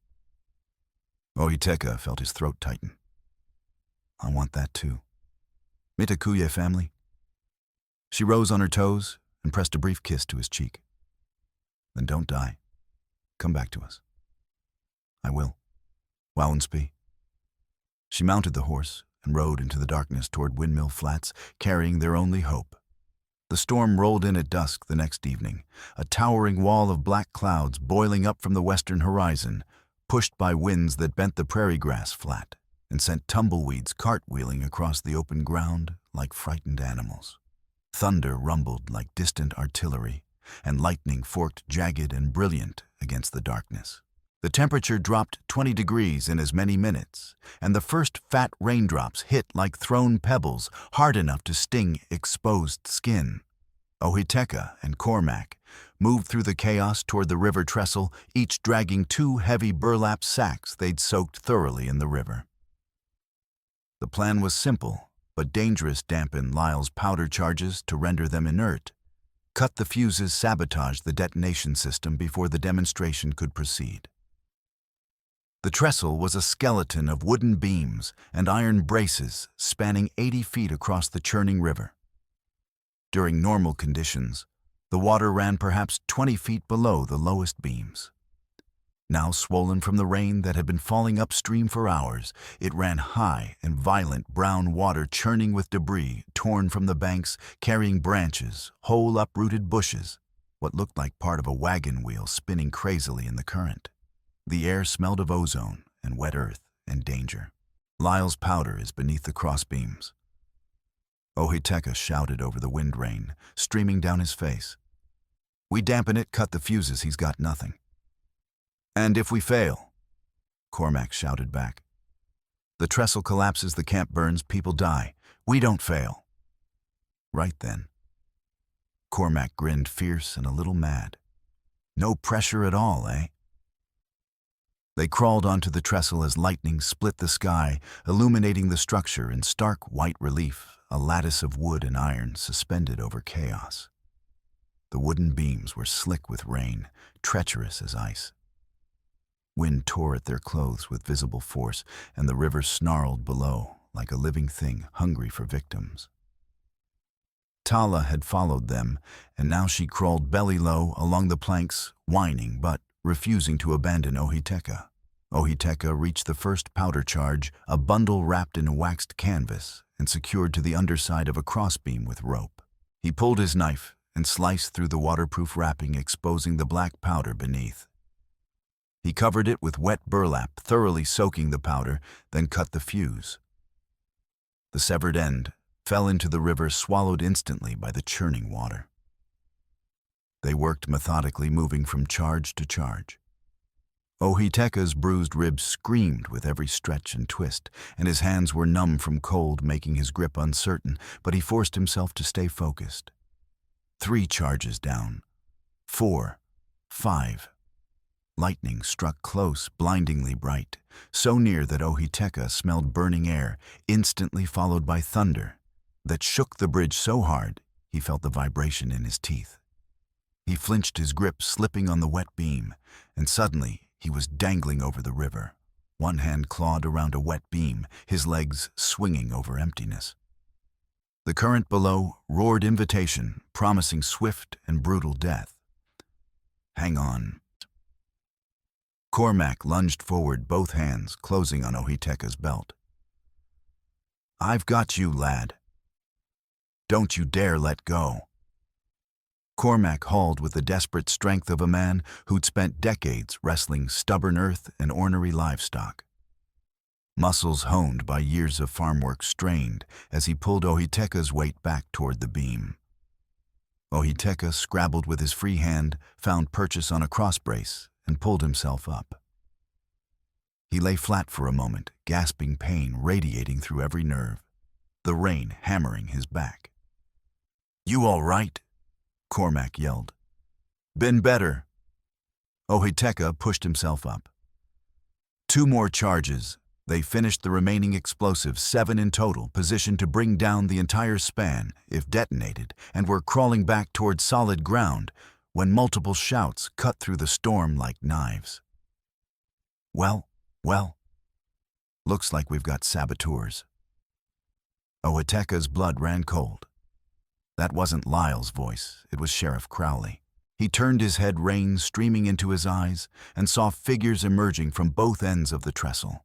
Ohiteka felt his throat tighten. "I want that too. Mitakuye family." She rose on her toes and pressed a brief kiss to his cheek. "Then don't die. Come back to us." "I will. Walensby." She mounted the horse and rode into the darkness toward Windmill Flats, carrying their only hope. The storm rolled in at dusk the next evening, a towering wall of black clouds boiling up from the western horizon, pushed by winds that bent the prairie grass flat and sent tumbleweeds cartwheeling across the open ground like frightened animals. Thunder rumbled like distant artillery, and lightning forked jagged and brilliant against the darkness. The temperature dropped 20 degrees in as many minutes, and the first fat raindrops hit like thrown pebbles, hard enough to sting exposed skin. Ohiteka and Cormac moved through the chaos toward the river trestle, each dragging 2 heavy burlap sacks they'd soaked thoroughly in the river. The plan was simple, but dangerous. Dampen Lyle's powder charges to render them inert. Cut the fuses, sabotage the detonation system before the demonstration could proceed. The trestle was a skeleton of wooden beams and iron braces spanning 80 feet across the churning river. During normal conditions, the water ran perhaps 20 feet below the lowest beams. Now swollen from the rain that had been falling upstream for hours, it ran high and violent brown water churning with debris torn from the banks, carrying branches, whole uprooted bushes, what looked like part of a wagon wheel spinning crazily in the current. The air smelled of ozone and wet earth and danger. Lyle's powder is beneath the crossbeams. Ohiteka shouted over the wind rain, streaming down his face. We dampen it, cut the fuses, he's got nothing. And if we fail, Cormac shouted back. The trestle collapses, the camp burns, people die. We don't fail. Right then. Cormac grinned fierce and a little mad. No pressure at all, eh? They crawled onto the trestle as lightning split the sky, illuminating the structure in stark white relief, a lattice of wood and iron suspended over chaos. The wooden beams were slick with rain, treacherous as ice. Wind tore at their clothes with visible force, and the river snarled below like a living thing hungry for victims. Tala had followed them, and now she crawled belly low along the planks, whining but refusing to abandon Ohiteka. Ohiteka reached the first powder charge, a bundle wrapped in waxed canvas and secured to the underside of a crossbeam with rope. He pulled his knife and sliced through the waterproof wrapping, exposing the black powder beneath. He covered it with wet burlap, thoroughly soaking the powder, then cut the fuse. The severed end fell into the river, swallowed instantly by the churning water. They worked methodically, moving from charge to charge. Ohiteka's bruised ribs screamed with every stretch and twist, and his hands were numb from cold, making his grip uncertain, but he forced himself to stay focused. 3 charges down. 4. 5. Lightning struck close, blindingly bright, so near that Ohiteka smelled burning air, instantly followed by thunder that shook the bridge so hard he felt the vibration in his teeth. He flinched, his grip slipping on the wet beam, and suddenly he was dangling over the river, one hand clawed around a wet beam, his legs swinging over emptiness. The current below roared invitation, promising swift and brutal death. Hang on. Cormac lunged forward, both hands closing on Ohiteka's belt. I've got you, lad. Don't you dare let go. Cormac hauled with the desperate strength of a man who'd spent decades wrestling stubborn earth and ornery livestock. Muscles honed by years of farm work strained as he pulled Ohiteka's weight back toward the beam. Ohiteka scrabbled with his free hand, found purchase on a crossbrace, and pulled himself up. He lay flat for a moment, gasping pain radiating through every nerve, the rain hammering his back. You all right? Cormac yelled. Been better. Ohiteka pushed himself up. 2 more charges. They finished the remaining explosives, 7 in total, positioned to bring down the entire span if detonated, and were crawling back toward solid ground when multiple shouts cut through the storm like knives. Well, looks like we've got saboteurs. Ohiteka's blood ran cold. That wasn't Lyle's voice, it was Sheriff Crowley. He turned his head, rain streaming into his eyes, and saw figures emerging from both ends of the trestle.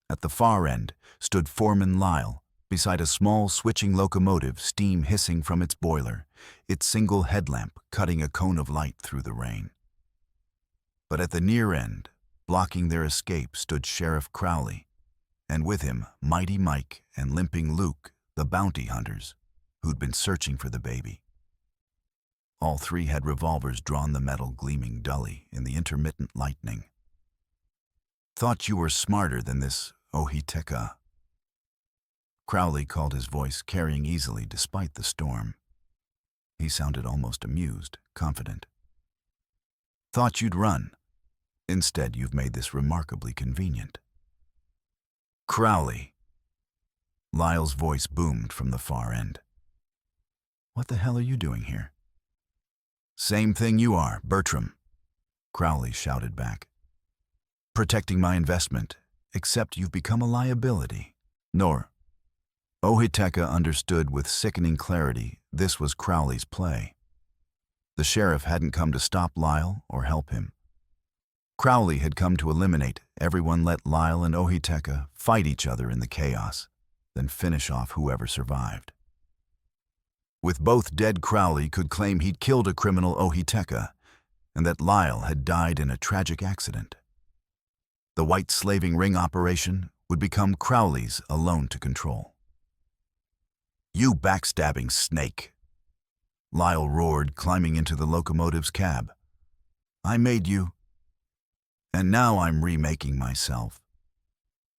At the far end stood Foreman Lyle, beside a small switching locomotive, steam hissing from its boiler, its single headlamp cutting a cone of light through the rain. But at the near end, blocking their escape, stood Sheriff Crowley, and with him Mighty Mike and Limping Luke, the bounty hunters, who'd been searching for the baby. All 3 had revolvers drawn, the metal gleaming dully in the intermittent lightning. Thought you were smarter than this, Ohiteka. Crowley called, his voice carrying easily despite the storm. He sounded almost amused, confident. Thought you'd run. Instead, you've made this remarkably convenient. Crowley. Lyle's voice boomed from the far end. What the hell are you doing here? Same thing you are, Bertram, Crowley shouted back. Protecting my investment, except you've become a liability. Nor. Ohiteka understood with sickening clarity this was Crowley's play. The sheriff hadn't come to stop Lyle or help him. Crowley had come to eliminate. Everyone let Lyle and Ohiteka fight each other in the chaos, then finish off whoever survived. With both dead, Crowley could claim he'd killed a criminal, Ohiteka, and that Lyle had died in a tragic accident. The white slaving ring operation would become Crowley's alone to control. "You backstabbing snake!" Lyle roared, climbing into the locomotive's cab. "I made you, and now I'm remaking myself."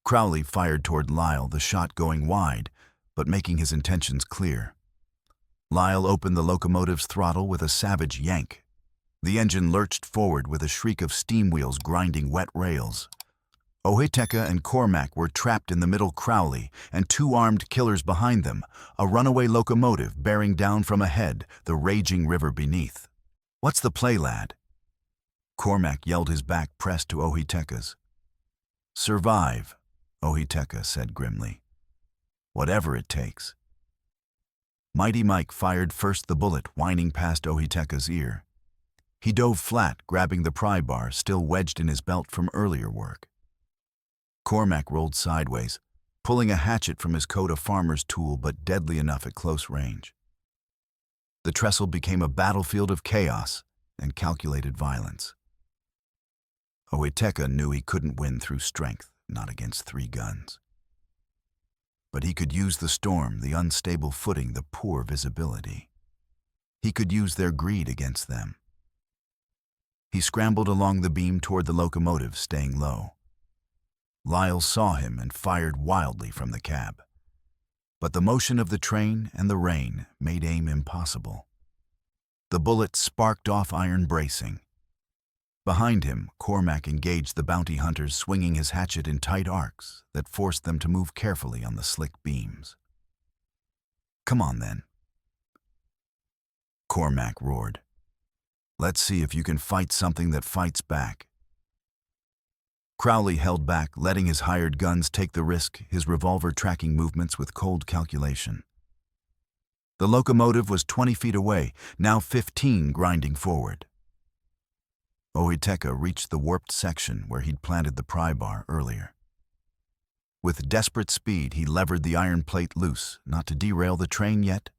Crowley fired toward Lyle, the shot going wide, but making his intentions clear. Lyle opened the locomotive's throttle with a savage yank. The engine lurched forward with a shriek of steam wheels grinding wet rails. Ohiteka and Cormac were trapped in the middle, Crowley and two armed killers behind them, a runaway locomotive bearing down from ahead, the raging river beneath. "What's the play, lad?" Cormac yelled, his back pressed to Ohiteka's. "Survive," Ohiteka said grimly. "Whatever it takes." Mighty Mike fired first, the bullet whining past Ohiteka's ear. He dove flat, grabbing the pry bar still wedged in his belt from earlier work. Cormac rolled sideways, pulling a hatchet from his coat, a farmer's tool but deadly enough at close range. The trestle became a battlefield of chaos and calculated violence. Ohiteka knew he couldn't win through strength, not against 3 guns. But he could use the storm, the unstable footing, the poor visibility. He could use their greed against them. He scrambled along the beam toward the locomotive, staying low. Lyle saw him and fired wildly from the cab. But the motion of the train and the rain made aim impossible. The bullet sparked off iron bracing. Behind him, Cormac engaged the bounty hunters, swinging his hatchet in tight arcs that forced them to move carefully on the slick beams. "Come on, then," Cormac roared. "Let's see if you can fight something that fights back." Crowley held back, letting his hired guns take the risk, his revolver tracking movements with cold calculation. The locomotive was 20 feet away, now 15, grinding forward. Ohiteka reached the warped section where he'd planted the pry bar earlier. With desperate speed, he levered the iron plate loose, not to derail the train yet,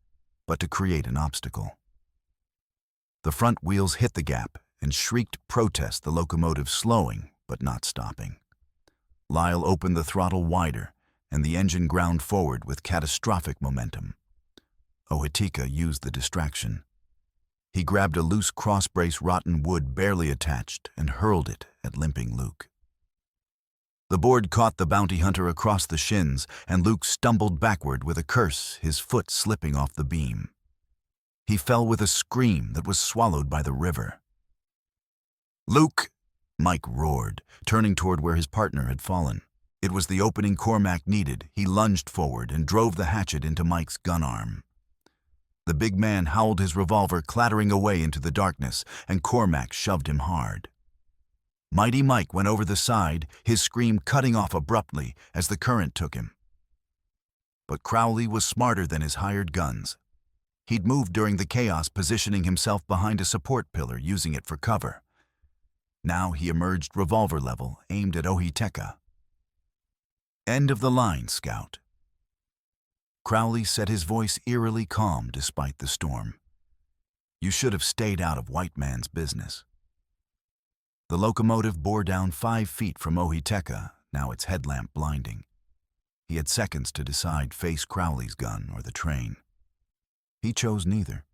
but to create an obstacle. The front wheels hit the gap and shrieked protest, the locomotive slowing but not stopping. Lyle opened the throttle wider, and the engine ground forward with catastrophic momentum. Ohiteka used the distraction. He grabbed a loose crossbrace, rotten wood barely attached, and hurled it at limping Luke. The board caught the bounty hunter across the shins, and Luke stumbled backward with a curse, his foot slipping off the beam. He fell with a scream that was swallowed by the river. "Luke!" Mike roared, turning toward where his partner had fallen. It was the opening Cormac needed. He lunged forward and drove the hatchet into Mike's gun arm. The big man howled, his revolver clattering away into the darkness, and Cormac shoved him hard. Mighty Mike went over the side, his scream cutting off abruptly as the current took him. But Crowley was smarter than his hired guns. He'd moved during the chaos, positioning himself behind a support pillar, using it for cover. Now he emerged revolver level, aimed at Ohiteka. "End of the line, Scout." Crowley said, his voice eerily calm despite the storm. "You should have stayed out of white man's business." The locomotive bore down 5 feet from Ohiteka, now its headlamp blinding. He had seconds to decide, face Crowley's gun or the train. He chose neither.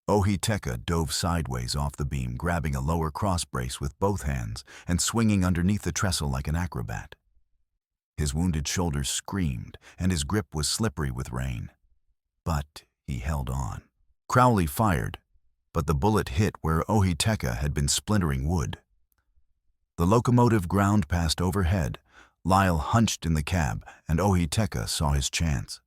Ohiteka dove sideways off the beam, grabbing a lower crossbrace with both hands and swinging underneath the trestle like an acrobat. His wounded shoulders screamed, and his grip was slippery with rain. But he held on. Crowley fired, but the bullet hit where Ohiteka had been splintering wood. The locomotive ground past overhead. Lyle hunched in the cab, and Ohiteka saw his chance.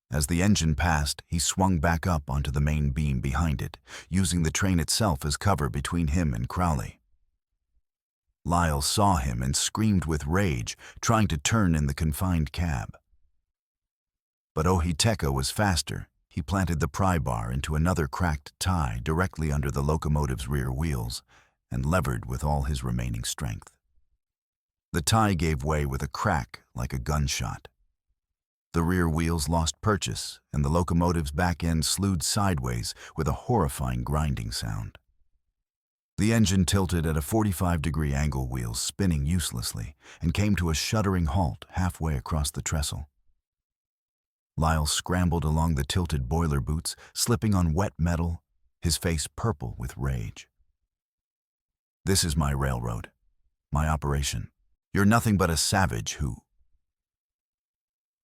As the engine passed, he swung back up onto the main beam behind it, using the train itself as cover between him and Crowley. Lyle saw him and screamed with rage, trying to turn in the confined cab. But Ohiteka was faster. He planted the pry bar into another cracked tie directly under the locomotive's rear wheels, and levered with all his remaining strength. The tie gave way with a crack like a gunshot. The rear wheels lost purchase, and the locomotive's back end slewed sideways with a horrifying grinding sound. The engine tilted at a 45-degree angle, wheels spinning uselessly, and came to a shuddering halt halfway across the trestle. Lyle scrambled along the tilted boiler boots, slipping on wet metal, his face purple with rage. "This is my railroad, my operation. You're nothing but a savage who—"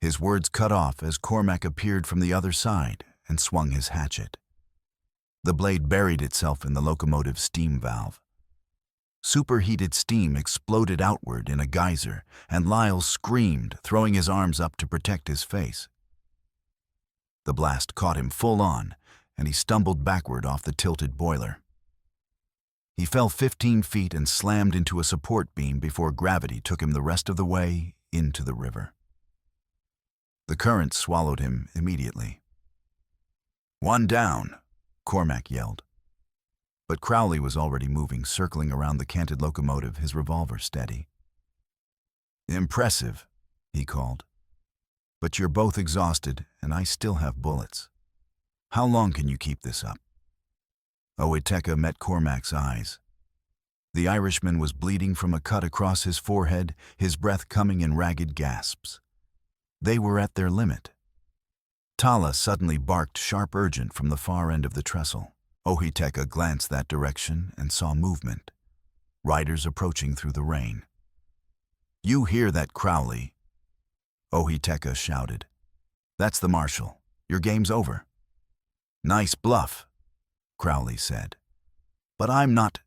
His words cut off as Cormac appeared from the other side and swung his hatchet. The blade buried itself in the locomotive's steam valve. Superheated steam exploded outward in a geyser, and Lyle screamed, throwing his arms up to protect his face. The blast caught him full on, and he stumbled backward off the tilted boiler. He fell 15 feet and slammed into a support beam before gravity took him the rest of the way into the river. The current swallowed him immediately. "One down," Cormac yelled. But Crowley was already moving, circling around the canted locomotive, his revolver steady. "Impressive," he called. "But you're both exhausted, and I still have bullets. How long can you keep this up?" Owiteka met Cormac's eyes. The Irishman was bleeding from a cut across his forehead, his breath coming in ragged gasps. They were at their limit. Tala suddenly barked sharp urgent from the far end of the trestle. Owiteka glanced that direction and saw movement. Riders approaching through the rain. "You hear that, Crowley?" Owiteka shouted. "That's the marshal. Your game's over." "Nice bluff," Crowley said. "But I'm not—"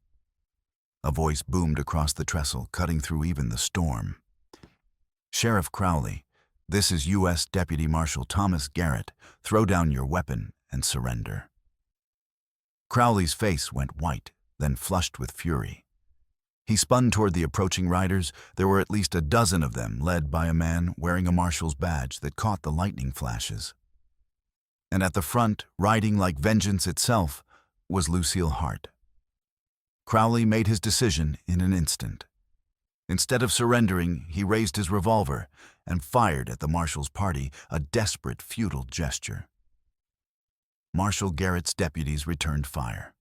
A voice boomed across the trestle, cutting through even the storm. "Sheriff Crowley, this is U.S. Deputy Marshal Thomas Garrett. Throw down your weapon and surrender." Crowley's face went white, then flushed with fury. He spun toward the approaching riders. There were at least a dozen of them, led by a man wearing a marshal's badge that caught the lightning flashes. And at the front, riding like vengeance itself, was Lucille Hart. Crowley made his decision in an instant. Instead of surrendering, he raised his revolver and fired at the marshal's party, a desperate, futile gesture. Marshal Garrett's deputies returned fire.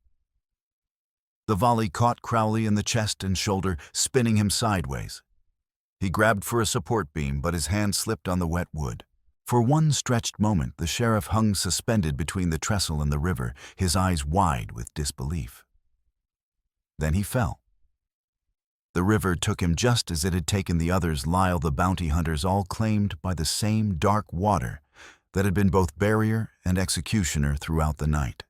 The volley caught Crowley in the chest and shoulder, spinning him sideways. He grabbed for a support beam, but his hand slipped on the wet wood. For one stretched moment, the sheriff hung suspended between the trestle and the river, his eyes wide with disbelief. Then he fell. The river took him just as it had taken the others, Lyle the bounty hunters, all claimed by the same dark water that had been both barrier and executioner throughout the night.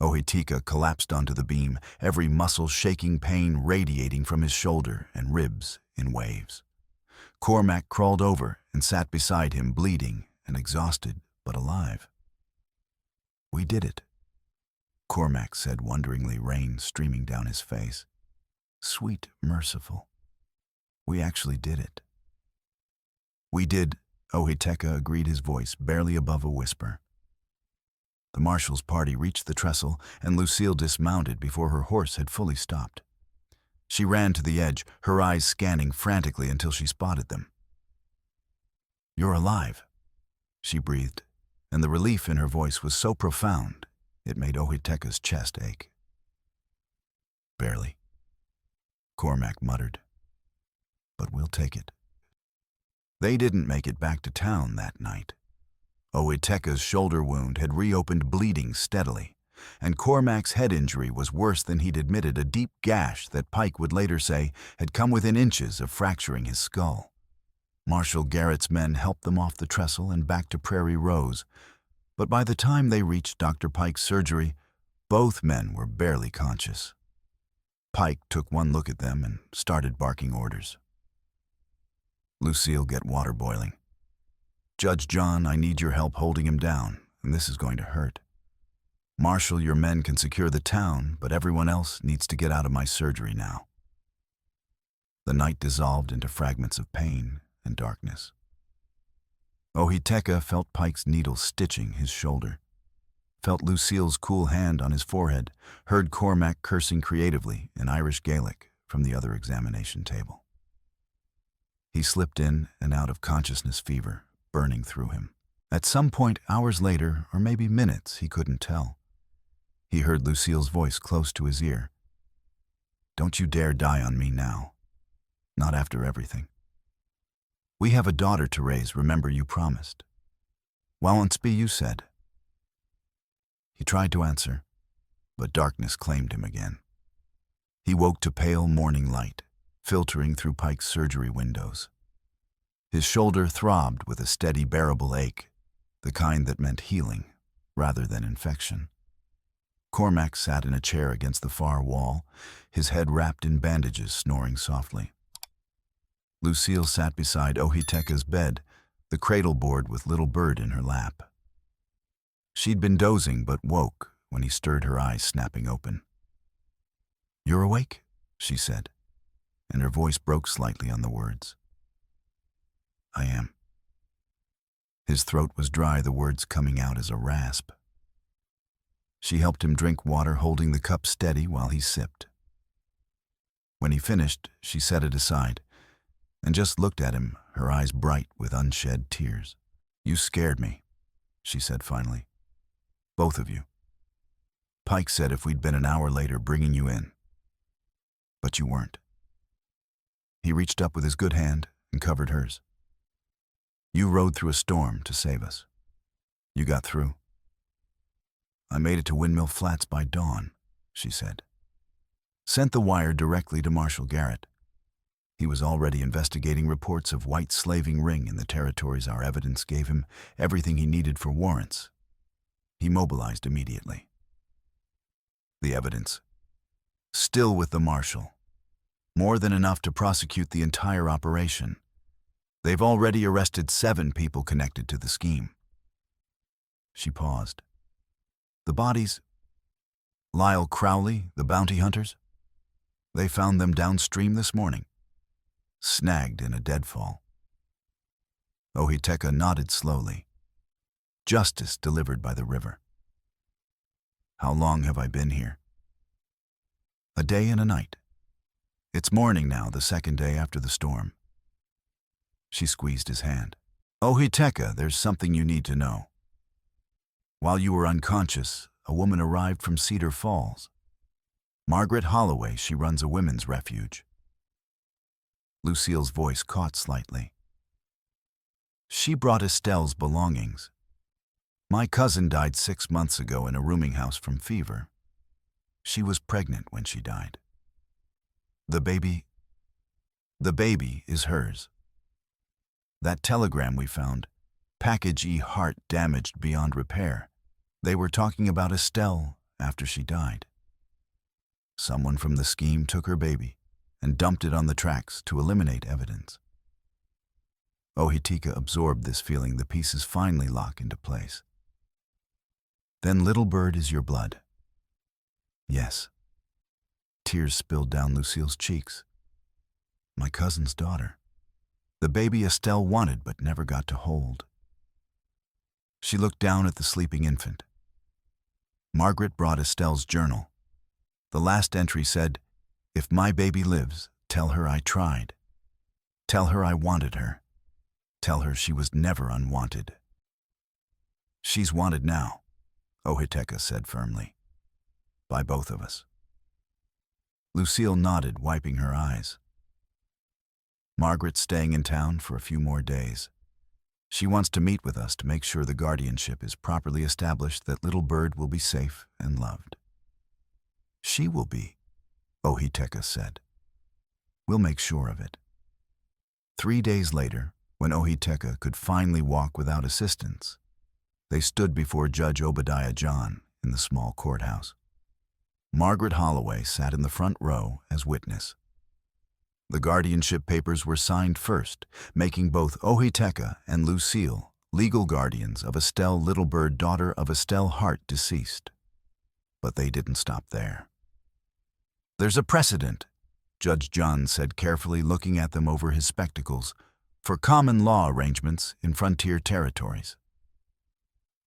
Owiteka collapsed onto the beam, every muscle shaking, pain radiating from his shoulder and ribs in waves. Cormac crawled over and sat beside him, bleeding and exhausted, but alive. "We did it," Cormac said wonderingly, rain streaming down his face. "Sweet, merciful. We actually did it." "We did," Owiteka agreed, his voice barely above a whisper. The marshal's party reached the trestle, and Lucille dismounted before her horse had fully stopped. She ran to the edge, her eyes scanning frantically until she spotted them. "You're alive," she breathed, and the relief in her voice was so profound it made Owiteka's chest ache. "Barely," Cormac muttered. "But we'll take it." They didn't make it back to town that night. Owiteka's shoulder wound had reopened, bleeding steadily, and Cormac's head injury was worse than he'd admitted, a deep gash that Pike would later say had come within inches of fracturing his skull. Marshal Garrett's men helped them off the trestle and back to Prairie Rose, but by the time they reached Dr. Pike's surgery, both men were barely conscious. Pike took one look at them and started barking orders. "Lucille, get water boiling. Judge John, I need your help holding him down, and this is going to hurt. Marshal, your men can secure the town, but everyone else needs to get out of my surgery now." The night dissolved into fragments of pain and darkness. Owiteka felt Pike's needle stitching his shoulder. felt Lucille's cool hand on his forehead, heard Cormac cursing creatively in Irish Gaelic from the other examination table. He slipped in and out of consciousness fever, burning through him. At some point, hours later, or maybe minutes, he couldn't tell. He heard Lucille's voice close to his ear. "Don't you dare die on me now. Not after everything. We have a daughter to raise, remember you promised. Walensby, you said." He tried to answer, but darkness claimed him again. He woke to pale morning light, filtering through Pike's surgery windows. His shoulder throbbed with a steady, bearable ache, the kind that meant healing rather than infection. Cormac sat in a chair against the far wall, his head wrapped in bandages, snoring softly. Lucille sat beside Ohiteka's bed, the cradle board with little Bird in her lap. She'd been dozing but woke when he stirred, her eyes snapping open. "You're awake?" she said, and her voice broke slightly on the words. "I am." His throat was dry, the words coming out as a rasp. She helped him drink water, holding the cup steady while he sipped. When he finished, she set it aside and just looked at him, her eyes bright with unshed tears. "You scared me," she said finally. "Both of you. Pike said if we'd been an hour later bringing you in. But you weren't." He reached up with his good hand and covered hers. "You rode through a storm to save us. You got through." "I made it to Windmill Flats by dawn," she said. "Sent the wire directly to Marshal Garrett. He was already investigating reports of white slaving ring in the territories. Our evidence gave him everything he needed for warrants. He mobilized immediately. The evidence, still with the Marshal. More than enough to prosecute the entire operation. They've already arrested 7 people connected to the scheme." She paused. "The bodies? Lyle Crowley, the bounty hunters? They found them downstream this morning, snagged in a deadfall." Ohiteka nodded slowly. "Justice delivered by the river." "How long have I been here?" "A day and a night. It's morning now, the second day after the storm." She squeezed his hand. "Ohiteka, there's something you need to know. While you were unconscious, a woman arrived from Cedar Falls. Margaret Holloway, she runs a women's refuge." Lucille's voice caught slightly. "She brought Estelle's belongings. My cousin died 6 months ago in a rooming house from fever. She was pregnant when she died. The baby is hers. That telegram we found, package E heart damaged beyond repair. They were talking about Estelle after she died. Someone from the scheme took her baby and dumped it on the tracks to eliminate evidence." Ohiteka absorbed this feeling, the pieces finally lock into place. "Then little Bird is your blood?" "Yes." Tears spilled down Lucille's cheeks. "My cousin's daughter. The baby Estelle wanted but never got to hold." She looked down at the sleeping infant. Margaret brought Estelle's journal. The last entry said, "If my baby lives, tell her I tried. Tell her I wanted her. Tell her she was never unwanted." "She's wanted now," Ohiteka said firmly. "By both of us." Lucille nodded, wiping her eyes. "Margaret's staying in town for a few more days. She wants to meet with us to make sure the guardianship is properly established, that little Bird will be safe and loved." "She will be," Ohiteka said. "We'll make sure of it." 3 days later, when Ohiteka could finally walk without assistance, they stood before Judge Obadiah John in the small courthouse. Margaret Holloway sat in the front row as witness. The guardianship papers were signed first, making both Ohiteka and Lucille legal guardians of Estelle Little Bird, daughter of Estelle Hart, deceased. But they didn't stop there. "There's a precedent," Judge John said carefully, looking at them over his spectacles, "for common law arrangements in frontier territories.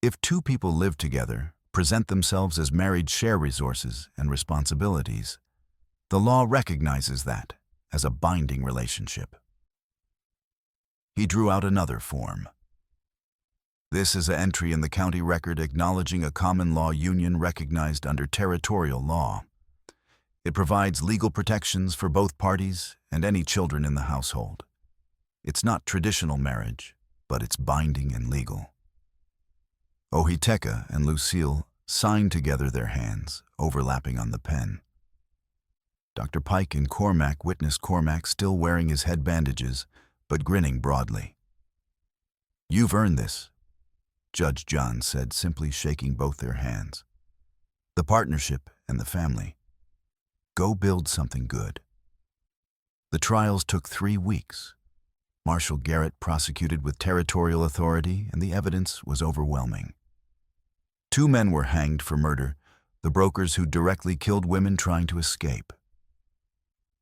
If 2 people live together, present themselves as married share resources and responsibilities, the law recognizes that as a binding relationship. He drew out another form. This is an entry in the county record acknowledging a common law union recognized under territorial law. It provides legal protections for both parties and any children in the household. It's not traditional marriage, but it's binding and legal. Ohiteka and Lucille signed together, their hands overlapping on the pen. Dr. Pike and Cormac witnessed Cormac still wearing his head bandages, but grinning broadly. "You've earned this," Judge John said, simply shaking both their hands. "The partnership and the family. Go build something good." The trials took 3 weeks. Marshal Garrett prosecuted with territorial authority, and the evidence was overwhelming. 2 men were hanged for murder, the brokers who directly killed women trying to escape.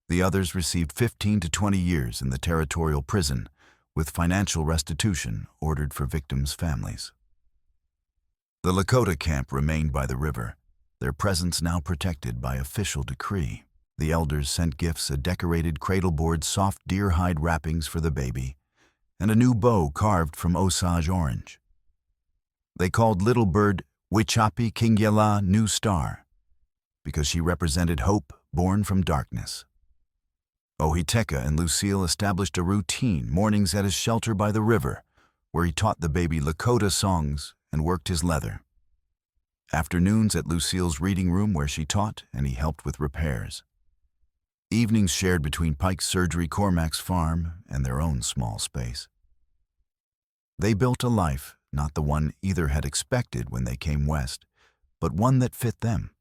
The others received 15 to 20 years in the territorial prison, with financial restitution ordered for victims' families. The Lakota camp remained by the river, their presence now protected by official decree. The elders sent gifts: a decorated cradleboard, soft deer hide wrappings for the baby, and a new bow carved from Osage orange. They called Little Bird Wichapi Kingyala, New Star, because she represented hope born from darkness. Ohiteka and Lucille established a routine, mornings at his shelter by the river, where he taught the baby Lakota songs and worked his leather. Afternoons at Lucille's reading room, where she taught and he helped with repairs. Evenings shared between Pike's surgery, Cormac's farm, and their own small space. They built a life, not the one either had expected when they came west, but one that fit them.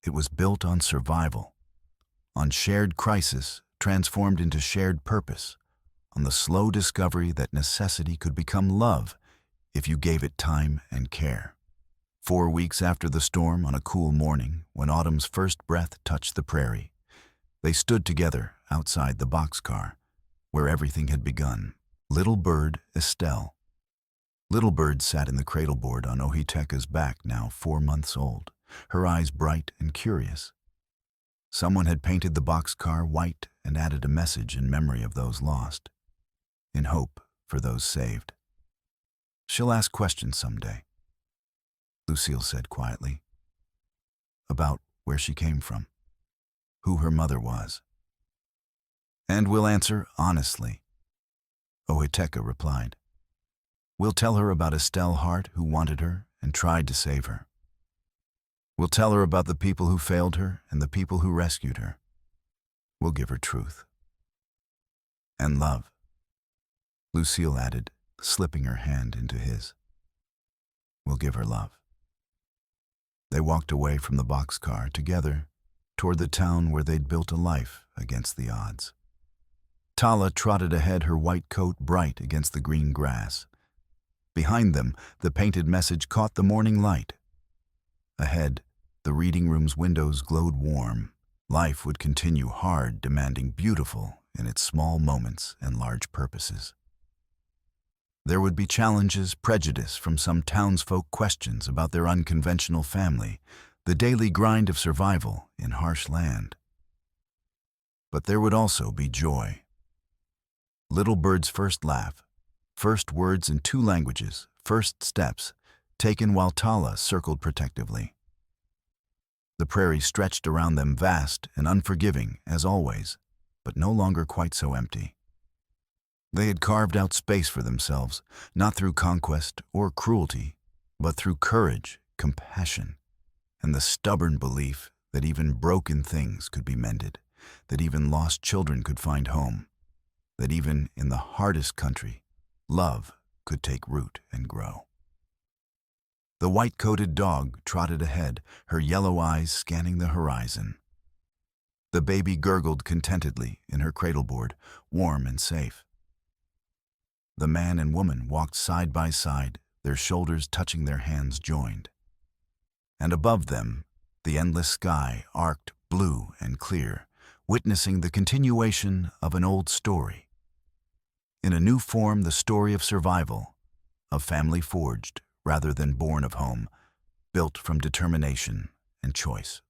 It was built on survival, on shared crisis transformed into shared purpose, on the slow discovery that necessity could become love if you gave it time and care. 4 weeks after the storm, on a cool morning, when autumn's first breath touched the prairie, they stood together outside the boxcar, where everything had begun. Little Bird Estelle. Little Bird sat in the cradleboard on Ohiteka's back, now 4 months old, her eyes bright and curious. Someone had painted the boxcar white and added a message in memory of those lost, in hope for those saved. "She'll ask questions someday," Lucille said quietly, "about where she came from, who her mother was. And we'll answer honestly," Ohiteka replied. "We'll tell her about Estelle Hart, who wanted her and tried to save her. We'll tell her about the people who failed her and the people who rescued her. We'll give her truth. And love," Lucille added, slipping her hand into his. "We'll give her love." They walked away from the boxcar together, toward the town where they'd built a life against the odds. Tala trotted ahead, her white coat bright against the green grass. Behind them, the painted message caught the morning light. Ahead, the reading room's windows glowed warm. Life would continue hard, demanding beautiful in its small moments and large purposes. There would be challenges, prejudice from some townsfolk, questions about their unconventional family, the daily grind of survival in harsh land. But there would also be joy. Little Bird's first laugh, first words in 2 languages, first steps, taken while Tala circled protectively. The prairie stretched around them, vast and unforgiving as always, but no longer quite so empty. They had carved out space for themselves, not through conquest or cruelty, but through courage, compassion, and the stubborn belief that even broken things could be mended, that even lost children could find home, that even in the hardest country, love could take root and grow. The white-coated dog trotted ahead, her yellow eyes scanning the horizon. The baby gurgled contentedly in her cradleboard, warm and safe. The man and woman walked side by side, their shoulders touching, their hands joined. And above them, the endless sky arced blue and clear, witnessing the continuation of an old story. In a new form, the story of survival, of family forged rather than born of home, built from determination and choice.